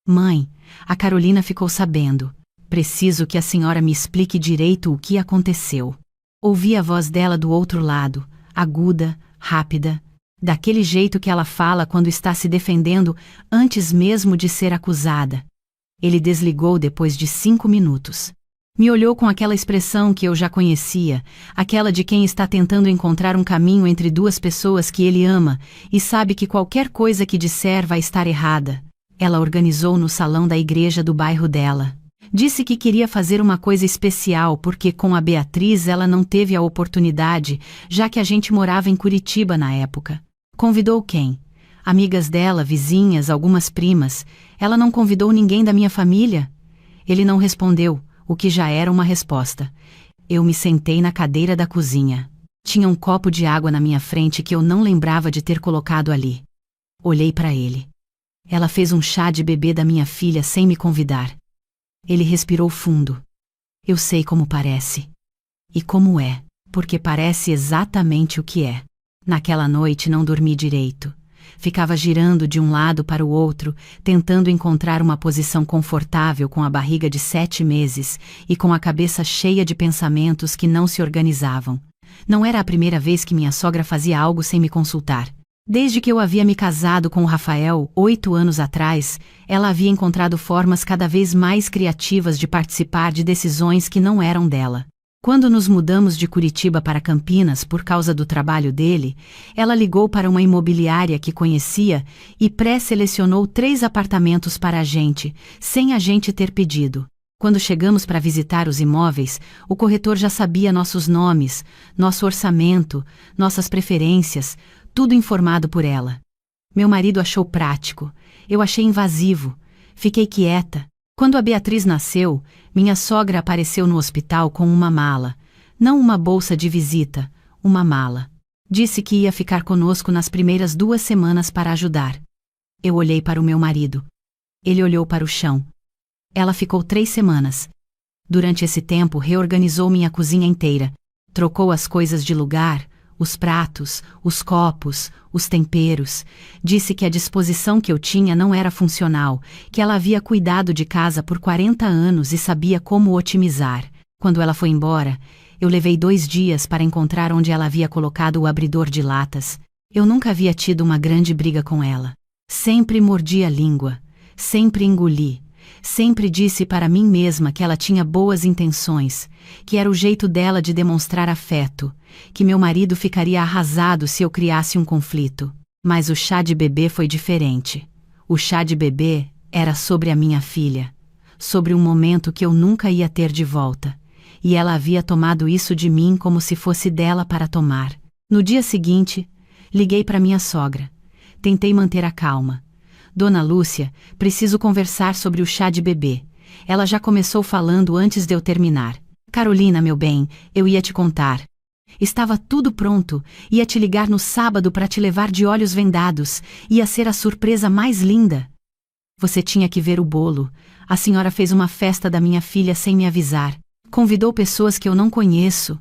Mãe, a Carolina ficou sabendo. Preciso que a senhora me explique direito o que aconteceu. Ouvi a voz dela do outro lado, aguda, rápida, daquele jeito que ela fala quando está se defendendo antes mesmo de ser acusada. Ele desligou depois de 5 minutos. Me olhou com aquela expressão que eu já conhecia, aquela de quem está tentando encontrar um caminho entre duas pessoas que ele ama e sabe que qualquer coisa que disser vai estar errada. Ela organizou no salão da igreja do bairro dela. Disse que queria fazer uma coisa especial porque com a Beatriz ela não teve a oportunidade, já que a gente morava em Curitiba na época. Convidou quem? Amigas dela, vizinhas, algumas primas. Ela não convidou ninguém da minha família? Ele não respondeu, o que já era uma resposta. Eu me sentei na cadeira da cozinha. Tinha um copo de água na minha frente que eu não lembrava de ter colocado ali. Olhei para ele. Ela fez um chá de bebê da minha filha sem me convidar. Ele respirou fundo. Eu sei como parece. E como é, porque parece exatamente o que é. Naquela noite não dormi direito. Ficava girando de um lado para o outro, tentando encontrar uma posição confortável com a barriga de 7 meses e com a cabeça cheia de pensamentos que não se organizavam. Não era a primeira vez que minha sogra fazia algo sem me consultar. Desde que eu havia me casado com o Rafael, 8 anos atrás, ela havia encontrado formas cada vez mais criativas de participar de decisões que não eram dela. Quando nos mudamos de Curitiba para Campinas por causa do trabalho dele, ela ligou para uma imobiliária que conhecia e pré-selecionou 3 apartamentos para a gente, sem a gente ter pedido. Quando chegamos para visitar os imóveis, o corretor já sabia nossos nomes, nosso orçamento, nossas preferências, tudo informado por ela. Meu marido achou prático, eu achei invasivo. Fiquei quieta. Quando a Beatriz nasceu, minha sogra apareceu no hospital com uma mala. Não uma bolsa de visita, uma mala. Disse que ia ficar conosco nas primeiras 2 semanas para ajudar. Eu olhei para o meu marido. Ele olhou para o chão. Ela ficou 3 semanas. Durante esse tempo reorganizou minha cozinha inteira. Trocou as coisas de lugar, os pratos, os copos, os temperos. Disse que a disposição que eu tinha não era funcional, que ela havia cuidado de casa por 40 anos e sabia como otimizar. Quando ela foi embora, eu levei 2 dias para encontrar onde ela havia colocado o abridor de latas. Eu nunca havia tido uma grande briga com ela. Sempre mordi a língua, sempre engoli. Sempre disse para mim mesma que ela tinha boas intenções, que era o jeito dela de demonstrar afeto, que meu marido ficaria arrasado se eu criasse um conflito. Mas o chá de bebê foi diferente. O chá de bebê era sobre a minha filha, sobre um momento que eu nunca ia ter de volta, e ela havia tomado isso de mim como se fosse dela para tomar. No dia seguinte, liguei para minha sogra. Tentei manter a calma. Dona Lúcia, preciso conversar sobre o chá de bebê. Ela já começou falando antes de eu terminar. Carolina, meu bem, eu ia te contar. Estava tudo pronto, ia te ligar no sábado para te levar de olhos vendados, ia ser a surpresa mais linda. Você tinha que ver o bolo. A senhora fez uma festa da minha filha sem me avisar. Convidou pessoas que eu não conheço.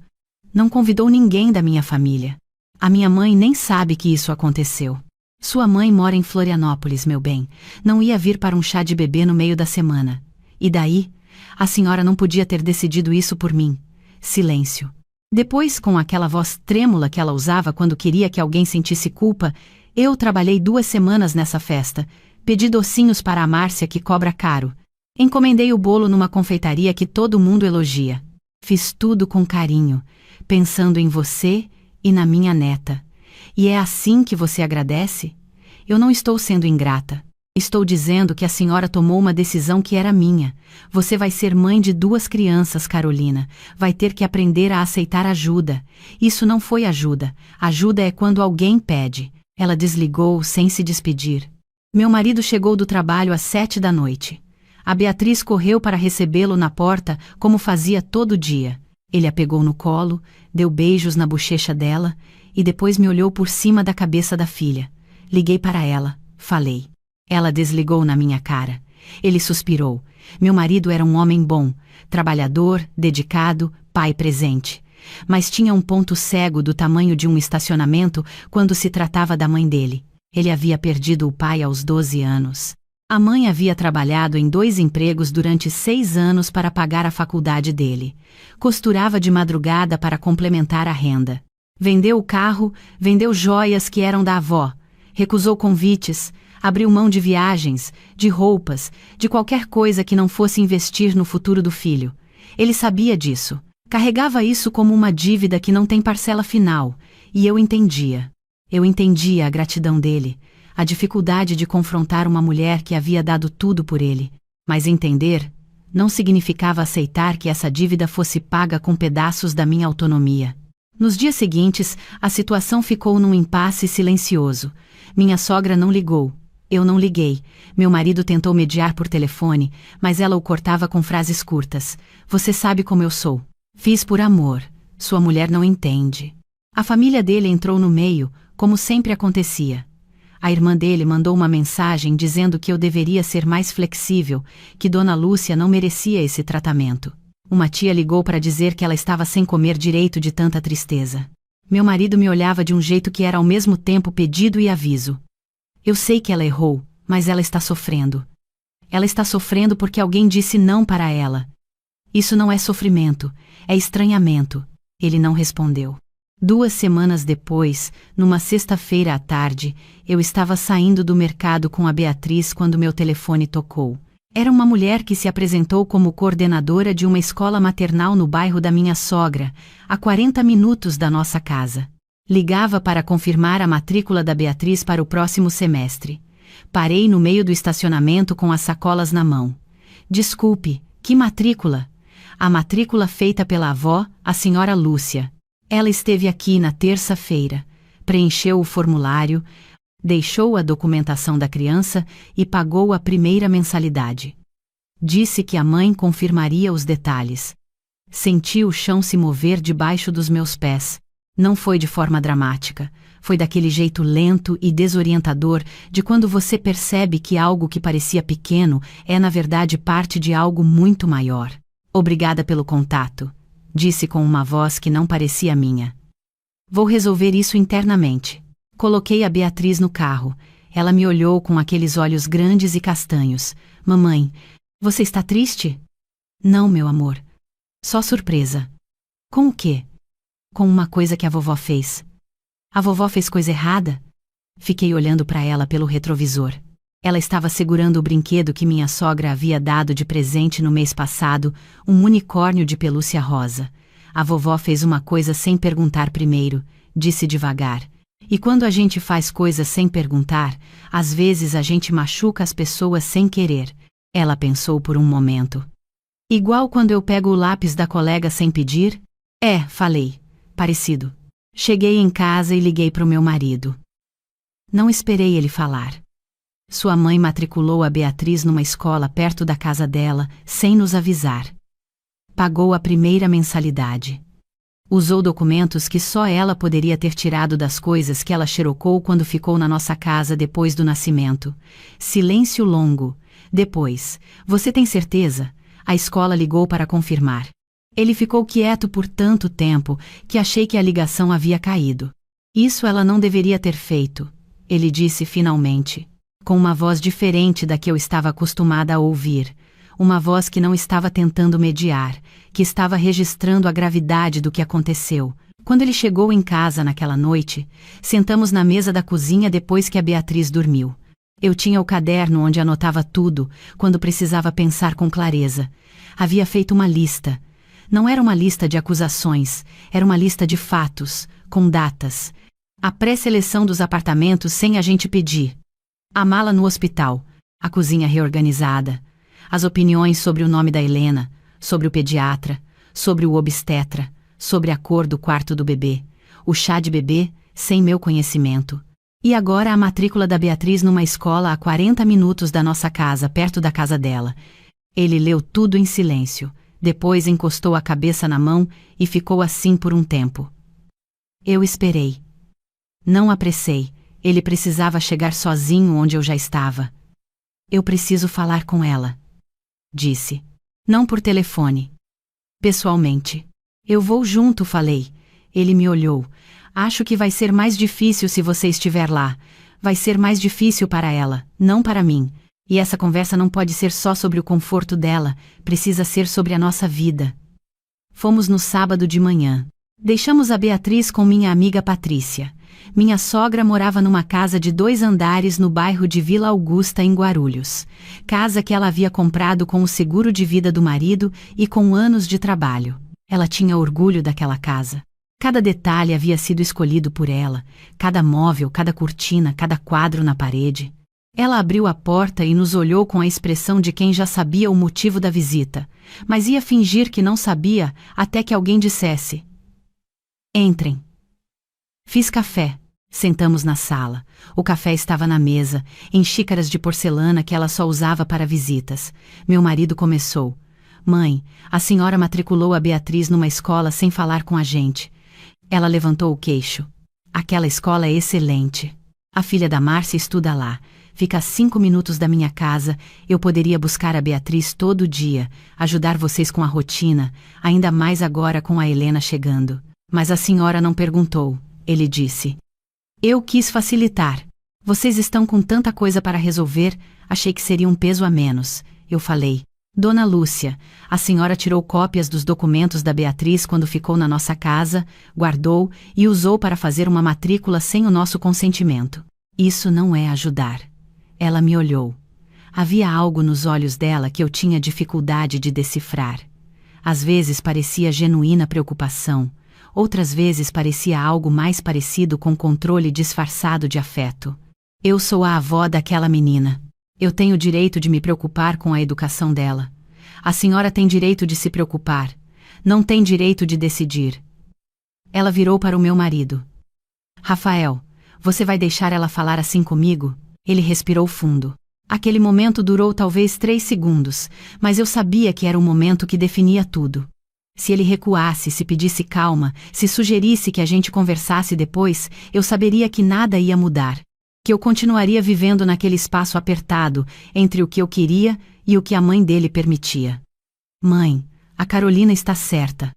Não convidou ninguém da minha família. A minha mãe nem sabe que isso aconteceu. Sua mãe mora em Florianópolis, meu bem. Não ia vir para um chá de bebê no meio da semana. E daí? A senhora não podia ter decidido isso por mim. Silêncio. Depois, com aquela voz trêmula que ela usava quando queria que alguém sentisse culpa, eu trabalhei 2 semanas nessa festa. Pedi docinhos para a Márcia, que cobra caro. Encomendei o bolo numa confeitaria que todo mundo elogia. Fiz tudo com carinho, pensando em você e na minha neta. E é assim que você agradece? Eu não estou sendo ingrata. Estou dizendo que a senhora tomou uma decisão que era minha. Você vai ser mãe de 2 crianças, Carolina. Vai ter que aprender a aceitar ajuda. Isso não foi ajuda. Ajuda é quando alguém pede. Ela desligou sem se despedir. Meu marido chegou do trabalho às 7 da noite. A Beatriz correu para recebê-lo na porta, como fazia todo dia. Ele a pegou no colo, deu beijos na bochecha dela e depois me olhou por cima da cabeça da filha. Liguei para ela, falei. Ela desligou na minha cara. Ele suspirou. Meu marido era um homem bom, trabalhador, dedicado, pai presente. Mas tinha um ponto cego do tamanho de um estacionamento quando se tratava da mãe dele. Ele havia perdido o pai aos 12 anos. A mãe havia trabalhado em 2 empregos durante 6 anos para pagar a faculdade dele. Costurava de madrugada para complementar a renda. Vendeu o carro, vendeu joias que eram da avó. Recusou convites, abriu mão de viagens, de roupas, de qualquer coisa que não fosse investir no futuro do filho. Ele sabia disso. Carregava isso como uma dívida que não tem parcela final, e eu entendia. Eu entendia a gratidão dele, a dificuldade de confrontar uma mulher que havia dado tudo por ele. Mas entender não significava aceitar que essa dívida fosse paga com pedaços da minha autonomia. Nos dias seguintes, a situação ficou num impasse silencioso. Minha sogra não ligou. Eu não liguei. Meu marido tentou mediar por telefone, mas ela o cortava com frases curtas. Você sabe como eu sou. Fiz por amor. Sua mulher não entende. A família dele entrou no meio, como sempre acontecia. A irmã dele mandou uma mensagem dizendo que eu deveria ser mais flexível, que Dona Lúcia não merecia esse tratamento. Uma tia ligou para dizer que ela estava sem comer direito de tanta tristeza. Meu marido me olhava de um jeito que era ao mesmo tempo pedido e aviso. Eu sei que ela errou, mas ela está sofrendo. Ela está sofrendo porque alguém disse não para ela. Isso não é sofrimento, é estranhamento. Ele não respondeu. 2 semanas depois, numa sexta-feira à tarde, eu estava saindo do mercado com a Beatriz quando meu telefone tocou. Era uma mulher que se apresentou como coordenadora de uma escola maternal no bairro da minha sogra, a 40 minutos da nossa casa. Ligava para confirmar a matrícula da Beatriz para o próximo semestre. Parei no meio do estacionamento com as sacolas na mão. Desculpe, que matrícula? A matrícula feita pela avó, a senhora Lúcia. Ela esteve aqui na terça-feira, preencheu o formulário, deixou a documentação da criança e pagou a primeira mensalidade. Disse que a mãe confirmaria os detalhes. Senti o chão se mover debaixo dos meus pés. Não foi de forma dramática, foi daquele jeito lento e desorientador de quando você percebe que algo que parecia pequeno é na verdade parte de algo muito maior. Obrigada pelo contato, disse com uma voz que não parecia minha. Vou resolver isso internamente. Coloquei a Beatriz no carro. Ela me olhou com aqueles olhos grandes e castanhos. Mamãe, você está triste? Não, meu amor. Só surpresa. Com o quê? Com uma coisa que a vovó fez. A vovó fez coisa errada? Fiquei olhando para ela pelo retrovisor. Ela estava segurando o brinquedo que minha sogra havia dado de presente no mês passado, um unicórnio de pelúcia rosa. A vovó fez uma coisa sem perguntar primeiro, disse devagar. E quando a gente faz coisas sem perguntar, às vezes a gente machuca as pessoas sem querer. Ela pensou por um momento. Igual quando eu pego o lápis da colega sem pedir? É, falei. Parecido. Cheguei em casa e liguei para o meu marido. Não esperei ele falar. Sua mãe matriculou a Beatriz numa escola perto da casa dela, sem nos avisar. Pagou a primeira mensalidade. Usou documentos que só ela poderia ter tirado das coisas que ela xerocou quando ficou na nossa casa depois do nascimento. Silêncio longo. Depois, você tem certeza? A escola ligou para confirmar. Ele ficou quieto por tanto tempo que achei que a ligação havia caído. Isso ela não deveria ter feito, ele disse finalmente, com uma voz diferente da que eu estava acostumada a ouvir, uma voz que não estava tentando mediar, que estava registrando a gravidade do que aconteceu. Quando ele chegou em casa naquela noite, sentamos na mesa da cozinha depois que a Beatriz dormiu. Eu tinha o caderno onde anotava tudo, quando precisava pensar com clareza. Havia feito uma lista. Não era uma lista de acusações, era uma lista de fatos, com datas. A pré-seleção dos apartamentos sem a gente pedir. A mala no hospital. A cozinha reorganizada. As opiniões sobre o nome da Helena, sobre o pediatra, sobre o obstetra, sobre a cor do quarto do bebê, o chá de bebê, sem meu conhecimento. E agora a matrícula da Beatriz numa escola a 40 minutos da nossa casa, perto da casa dela. Ele leu tudo em silêncio, depois encostou a cabeça na mão e ficou assim por um tempo. Eu esperei. Não apressei, ele precisava chegar sozinho onde eu já estava. Eu preciso falar com ela, disse. Não por telefone. Pessoalmente. Eu vou junto, falei. Ele me olhou. Acho que vai ser mais difícil se você estiver lá. Vai ser mais difícil para ela, não para mim. E essa conversa não pode ser só sobre o conforto dela, precisa ser sobre a nossa vida. Fomos no sábado de manhã. Deixamos a Beatriz com minha amiga Patrícia. Minha sogra morava numa casa de 2 andares no bairro de Vila Augusta, em Guarulhos. Casa que ela havia comprado com o seguro de vida do marido e com anos de trabalho. Ela tinha orgulho daquela casa. Cada detalhe havia sido escolhido por ela, cada móvel, cada cortina, cada quadro na parede. Ela abriu a porta e nos olhou com a expressão de quem já sabia o motivo da visita, mas ia fingir que não sabia até que alguém dissesse: entrem. Fiz café. Sentamos na sala. O café estava na mesa, em xícaras de porcelana que ela só usava para visitas. Meu marido começou: Mãe, a senhora matriculou a Beatriz numa escola sem falar com a gente. Ela levantou o queixo. Aquela escola é excelente. A filha da Márcia estuda lá. Fica a 5 minutos da minha casa. Eu poderia buscar a Beatriz todo dia, ajudar vocês com a rotina, ainda mais agora com a Helena chegando. Mas a senhora não perguntou, ele disse. Eu quis facilitar. Vocês estão com tanta coisa para resolver, achei que seria um peso a menos. Eu falei: Dona Lúcia, a senhora tirou cópias dos documentos da Beatriz quando ficou na nossa casa, guardou e usou para fazer uma matrícula sem o nosso consentimento. Isso não é ajudar. Ela me olhou. Havia algo nos olhos dela que eu tinha dificuldade de decifrar. Às vezes parecia genuína preocupação, outras vezes parecia algo mais parecido com controle disfarçado de afeto. Eu sou a avó daquela menina. Eu tenho direito de me preocupar com a educação dela. A senhora tem direito de se preocupar. Não tem direito de decidir. Ela virou para o meu marido. Rafael, você vai deixar ela falar assim comigo? Ele respirou fundo. Aquele momento durou talvez 3 segundos, mas eu sabia que era o momento que definia tudo. Se ele recuasse, se pedisse calma, se sugerisse que a gente conversasse depois, eu saberia que nada ia mudar. Que eu continuaria vivendo naquele espaço apertado, entre o que eu queria e o que a mãe dele permitia. Mãe, a Carolina está certa.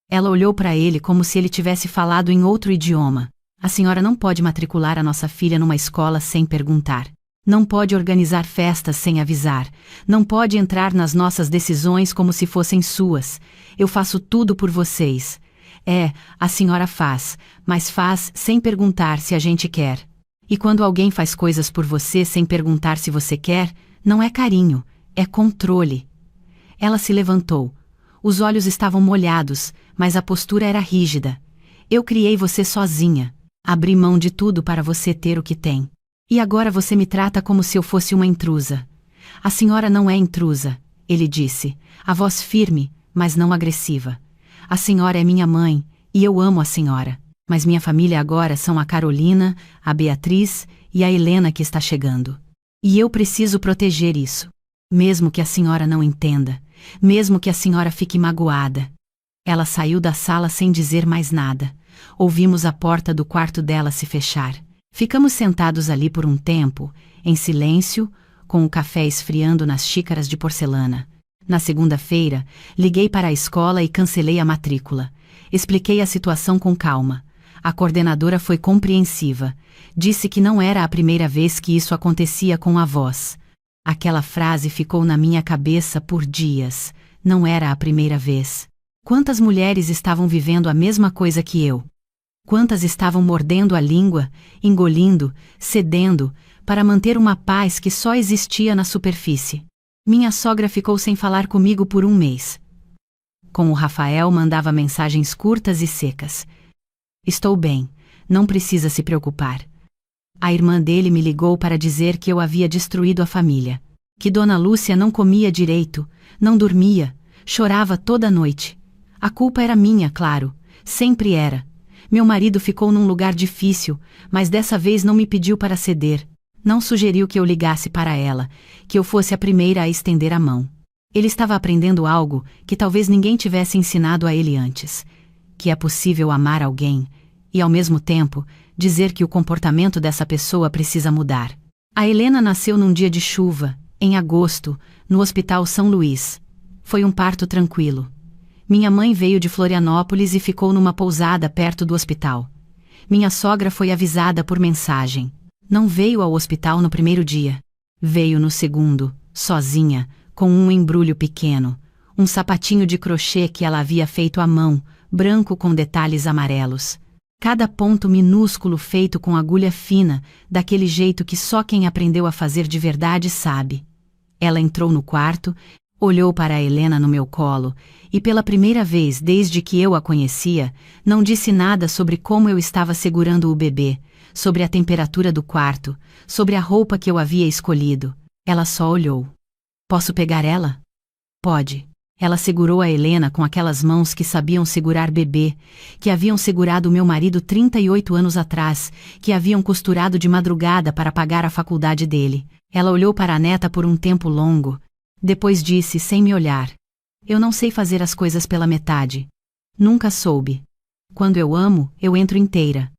Ela olhou para ele como se ele tivesse falado em outro idioma. A senhora não pode matricular a nossa filha numa escola sem perguntar. Não pode organizar festas sem avisar. Não pode entrar nas nossas decisões como se fossem suas. Eu faço tudo por vocês. A senhora faz, mas faz sem perguntar se a gente quer. E quando alguém faz coisas por você sem perguntar se você quer, não é carinho, é controle. Ela se levantou. Os olhos estavam molhados, mas a postura era rígida. Eu criei você sozinha. Abri mão de tudo para você ter o que tem. E agora você me trata como se eu fosse uma intrusa. A senhora não é intrusa, ele disse, a voz firme, mas não agressiva. A senhora é minha mãe, e eu amo a senhora. Mas minha família agora são a Carolina, a Beatriz e a Helena que está chegando. E eu preciso proteger isso. Mesmo que a senhora não entenda, mesmo que a senhora fique magoada. Ela saiu da sala sem dizer mais nada. Ouvimos a porta do quarto dela se fechar. Ficamos sentados ali por um tempo, em silêncio, com o café esfriando nas xícaras de porcelana. Na segunda-feira, liguei para a escola e cancelei a matrícula. Expliquei a situação com calma. A coordenadora foi compreensiva. Disse que não era a primeira vez que isso acontecia com avós. Aquela frase ficou na minha cabeça por dias. Não era a primeira vez. Quantas mulheres estavam vivendo a mesma coisa que eu? Quantas estavam mordendo a língua, engolindo, cedendo, para manter uma paz que só existia na superfície? Minha sogra ficou sem falar comigo por 1 mês. Com o Rafael mandava mensagens curtas e secas. Estou bem, não precisa se preocupar. A irmã dele me ligou para dizer que eu havia destruído a família. Que Dona Lúcia não comia direito, não dormia, chorava toda noite. A culpa era minha, claro, sempre era. Meu marido ficou num lugar difícil, mas dessa vez não me pediu para ceder. Não sugeriu que eu ligasse para ela, que eu fosse a primeira a estender a mão. Ele estava aprendendo algo que talvez ninguém tivesse ensinado a ele antes. Que é possível amar alguém e, ao mesmo tempo, dizer que o comportamento dessa pessoa precisa mudar. A Helena nasceu num dia de chuva, em agosto, no Hospital São Luís. Foi um parto tranquilo. Minha mãe veio de Florianópolis e ficou numa pousada perto do hospital. Minha sogra foi avisada por mensagem. Não veio ao hospital no primeiro dia. Veio no segundo, sozinha, com um embrulho pequeno, um sapatinho de crochê que ela havia feito à mão, branco com detalhes amarelos. Cada ponto minúsculo feito com agulha fina, daquele jeito que só quem aprendeu a fazer de verdade sabe. Ela entrou no quarto, olhou para a Helena no meu colo, e pela primeira vez desde que eu a conhecia, não disse nada sobre como eu estava segurando o bebê, sobre a temperatura do quarto, sobre a roupa que eu havia escolhido. Ela só olhou. Posso pegar ela? Pode. Ela segurou a Helena com aquelas mãos que sabiam segurar bebê, que haviam segurado meu marido 38 anos atrás, que haviam costurado de madrugada para pagar a faculdade dele. Ela olhou para a neta por um tempo longo. Depois disse, sem me olhar: eu não sei fazer as coisas pela metade. Nunca soube. Quando eu amo, eu entro inteira.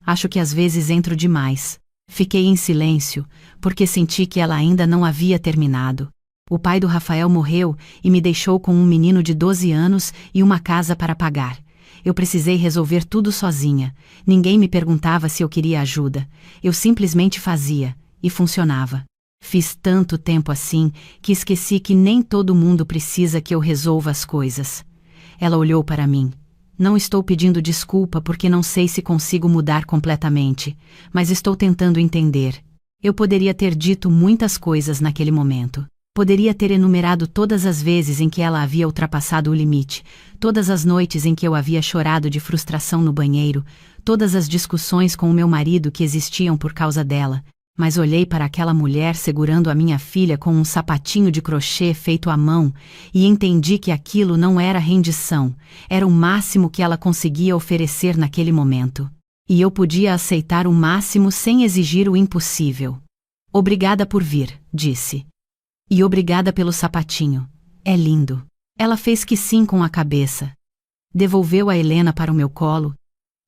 Acho que às vezes entro demais. Fiquei em silêncio, porque senti que ela ainda não havia terminado. O pai do Rafael morreu e me deixou com um menino de 12 anos e uma casa para pagar. Eu precisei resolver tudo sozinha. Ninguém me perguntava se eu queria ajuda. Eu simplesmente fazia, e funcionava. Fiz tanto tempo assim, que esqueci que nem todo mundo precisa que eu resolva as coisas. Ela olhou para mim. Não estou pedindo desculpa porque não sei se consigo mudar completamente, mas estou tentando entender. Eu poderia ter dito muitas coisas naquele momento. Poderia ter enumerado todas as vezes em que ela havia ultrapassado o limite, todas as noites em que eu havia chorado de frustração no banheiro, todas as discussões com o meu marido que existiam por causa dela, mas olhei para aquela mulher segurando a minha filha com um sapatinho de crochê feito à mão e entendi que aquilo não era rendição, era o máximo que ela conseguia oferecer naquele momento. E eu podia aceitar o máximo sem exigir o impossível. Obrigada por vir, disse. E obrigada pelo sapatinho. É lindo. Ela fez que sim com a cabeça. Devolveu a Helena para o meu colo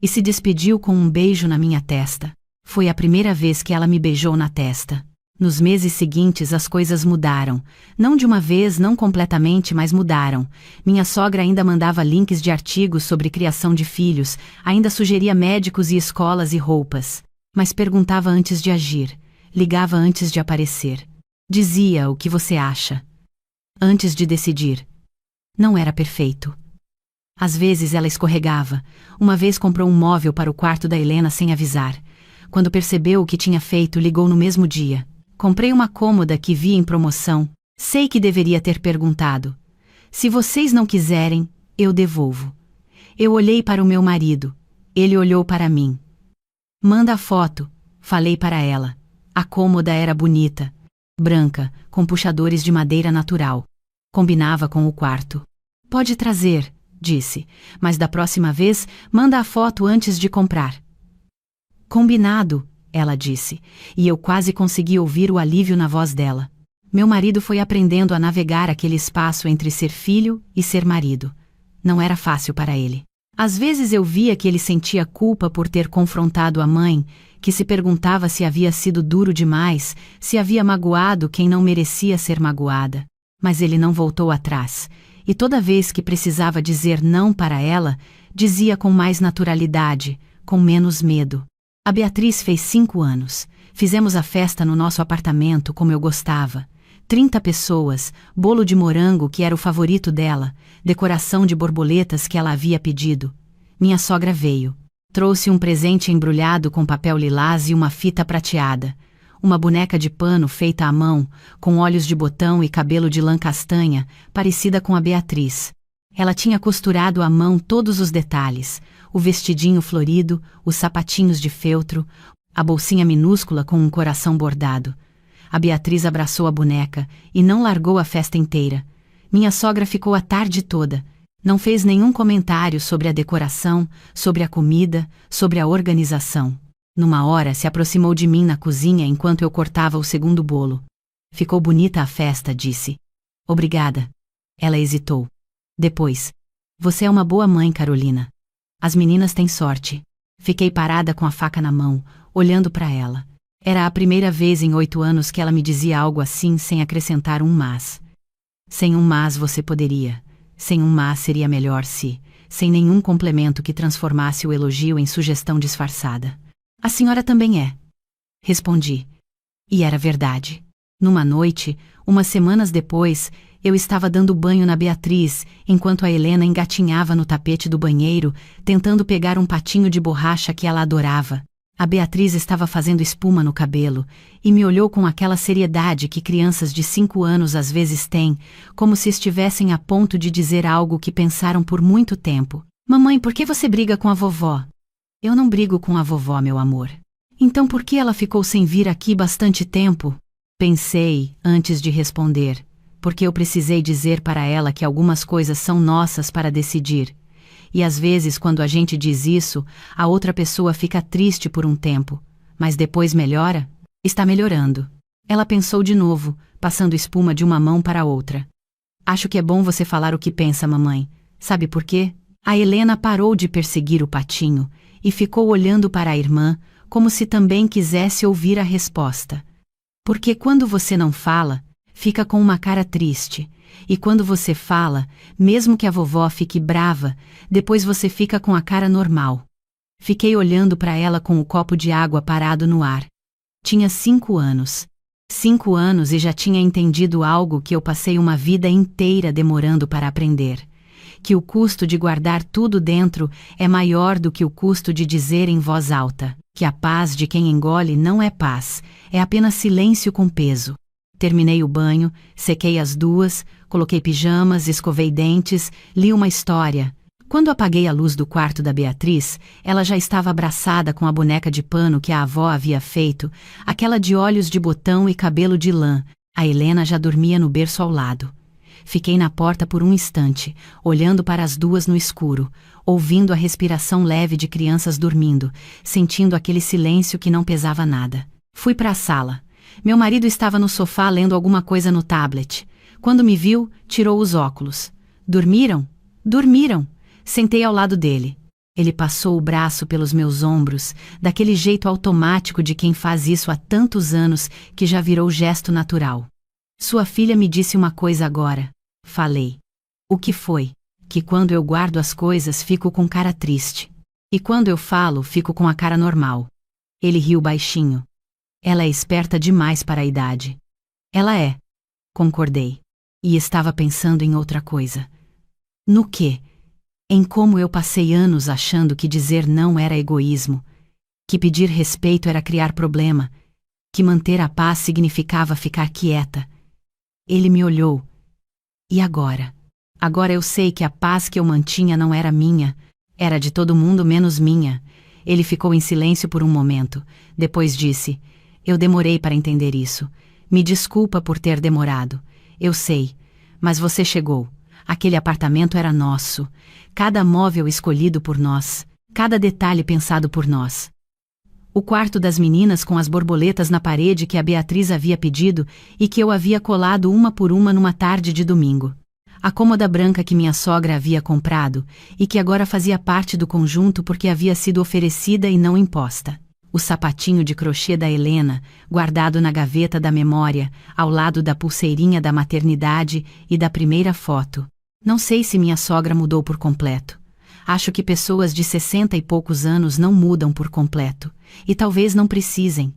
e se despediu com um beijo na minha testa. Foi a primeira vez que ela me beijou na testa. Nos meses seguintes as coisas mudaram. Não de uma vez, não completamente, mas mudaram. Minha sogra ainda mandava links de artigos sobre criação de filhos, ainda sugeria médicos e escolas e roupas. Mas perguntava antes de agir, ligava antes de aparecer. Dizia o que você acha. Antes de decidir. Não era perfeito. Às vezes ela escorregava. Uma vez comprou um móvel para o quarto da Helena sem avisar. Quando percebeu o que tinha feito, ligou no mesmo dia. Comprei uma cômoda que vi em promoção. Sei que deveria ter perguntado. Se vocês não quiserem, eu devolvo. Eu olhei para o meu marido. Ele olhou para mim. Manda a foto, falei para ela. A cômoda era bonita. Branca, com puxadores de madeira natural. Combinava com o quarto. Pode trazer, disse, mas da próxima vez, manda a foto antes de comprar. Combinado, ela disse, e eu quase consegui ouvir o alívio na voz dela. Meu marido foi aprendendo a navegar aquele espaço entre ser filho e ser marido. Não era fácil para ele. Às vezes eu via que ele sentia culpa por ter confrontado a mãe, que se perguntava se havia sido duro demais, se havia magoado quem não merecia ser magoada. Mas ele não voltou atrás, e toda vez que precisava dizer não para ela, dizia com mais naturalidade, com menos medo. A Beatriz fez 5 anos. Fizemos a festa no nosso apartamento como eu gostava. 30 pessoas, bolo de morango que era o favorito dela, decoração de borboletas que ela havia pedido. Minha sogra veio. Trouxe um presente embrulhado com papel lilás e uma fita prateada. Uma boneca de pano feita à mão, com olhos de botão e cabelo de lã castanha, parecida com a Beatriz. Ela tinha costurado à mão todos os detalhes, o vestidinho florido, os sapatinhos de feltro, a bolsinha minúscula com um coração bordado. A Beatriz abraçou a boneca e não largou a festa inteira. Minha sogra ficou a tarde toda. Não fez nenhum comentário sobre a decoração, sobre a comida, sobre a organização. Numa hora se aproximou de mim na cozinha enquanto eu cortava o segundo bolo. Ficou bonita a festa, disse. Obrigada. Ela hesitou. Depois. Você é uma boa mãe, Carolina. As meninas têm sorte. Fiquei parada com a faca na mão, olhando para ela. Era a primeira vez em 8 anos que ela me dizia algo assim sem acrescentar um mas. Sem um mas você poderia. Sem um mas seria melhor se, sem nenhum complemento que transformasse o elogio em sugestão disfarçada. A senhora também é. Respondi. E era verdade. Numa noite, umas semanas depois, eu estava dando banho na Beatriz, enquanto a Helena engatinhava no tapete do banheiro, tentando pegar um patinho de borracha que ela adorava. A Beatriz estava fazendo espuma no cabelo, e me olhou com aquela seriedade que crianças de 5 anos às vezes têm, como se estivessem a ponto de dizer algo que pensaram por muito tempo. Mamãe, por que você briga com a vovó? Eu não brigo com a vovó, meu amor. Então por que ela ficou sem vir aqui bastante tempo? Pensei, antes de responder, porque eu precisei dizer para ela que algumas coisas são nossas para decidir. E às vezes, quando a gente diz isso, a outra pessoa fica triste por um tempo, mas depois melhora? Está melhorando. Ela pensou de novo, passando espuma de uma mão para a outra. Acho que é bom você falar o que pensa, mamãe. Sabe por quê? A Helena parou de perseguir o patinho e ficou olhando para a irmã, como se também quisesse ouvir a resposta. Porque quando você não fala, fica com uma cara triste, e quando você fala, mesmo que a vovó fique brava, depois você fica com a cara normal. Fiquei olhando para ela com o copo de água parado no ar. Tinha 5 anos. 5 anos e já tinha entendido algo que eu passei uma vida inteira demorando para aprender. Que o custo de guardar tudo dentro é maior do que o custo de dizer em voz alta. Que a paz de quem engole não é paz, é apenas silêncio com peso. Terminei o banho, sequei as duas, coloquei pijamas, escovei dentes, li uma história. Quando apaguei a luz do quarto da Beatriz, ela já estava abraçada com a boneca de pano que a avó havia feito, aquela de olhos de botão e cabelo de lã. A Helena já dormia no berço ao lado. Fiquei na porta por um instante, olhando para as duas no escuro, ouvindo a respiração leve de crianças dormindo, sentindo aquele silêncio que não pesava nada. Fui para a sala. Meu marido estava no sofá lendo alguma coisa no tablet. Quando me viu, tirou os óculos. Dormiram? Dormiram. Sentei ao lado dele. Ele passou o braço pelos meus ombros, daquele jeito automático de quem faz isso há tantos anos que já virou gesto natural. Sua filha me disse uma coisa agora. Falei. O que foi? Que quando eu guardo as coisas fico com cara triste. E quando eu falo, fico com a cara normal. Ele riu baixinho. Ela é esperta demais para a idade. Ela é. Concordei. E estava pensando em outra coisa. No quê? Em como eu passei anos achando que dizer não era egoísmo, que pedir respeito era criar problema, que manter a paz significava ficar quieta. Ele me olhou. E agora? Agora eu sei que a paz que eu mantinha não era minha, era de todo mundo menos minha. Ele ficou em silêncio por um momento, depois disse: eu demorei para entender isso. Me desculpa por ter demorado. Eu sei. Mas você chegou. Aquele apartamento era nosso. Cada móvel escolhido por nós. Cada detalhe pensado por nós. O quarto das meninas com as borboletas na parede que a Beatriz havia pedido e que eu havia colado uma por uma numa tarde de domingo. A cômoda branca que minha sogra havia comprado e que agora fazia parte do conjunto porque havia sido oferecida e não imposta. O sapatinho de crochê da Helena, guardado na gaveta da memória, ao lado da pulseirinha da maternidade e da primeira foto. Não sei se minha sogra mudou por completo. Acho que pessoas de 60 e poucos anos não mudam por completo, e talvez não precisem.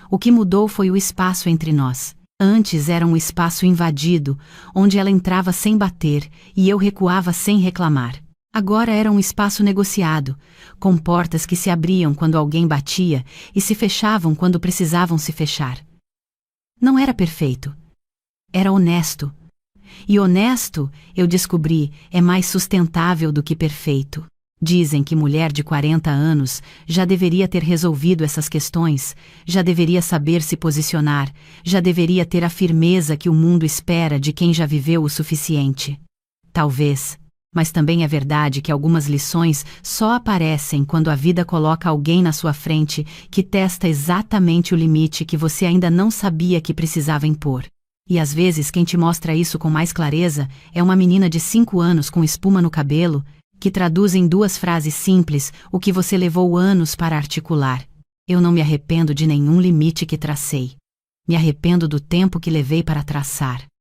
O que mudou foi o espaço entre nós. Antes era um espaço invadido, onde ela entrava sem bater e eu recuava sem reclamar. Agora era um espaço negociado, com portas que se abriam quando alguém batia e se fechavam quando precisavam se fechar. Não era perfeito. Era honesto. E honesto, eu descobri, é mais sustentável do que perfeito. Dizem que mulher de 40 anos já deveria ter resolvido essas questões, já deveria saber se posicionar, já deveria ter a firmeza que o mundo espera de quem já viveu o suficiente. Talvez, mas também é verdade que algumas lições só aparecem quando a vida coloca alguém na sua frente que testa exatamente o limite que você ainda não sabia que precisava impor. E às vezes quem te mostra isso com mais clareza é uma menina de 5 anos com espuma no cabelo, que traduz em 2 frases simples o que você levou anos para articular. Eu não me arrependo de nenhum limite que tracei. Me arrependo do tempo que levei para traçar.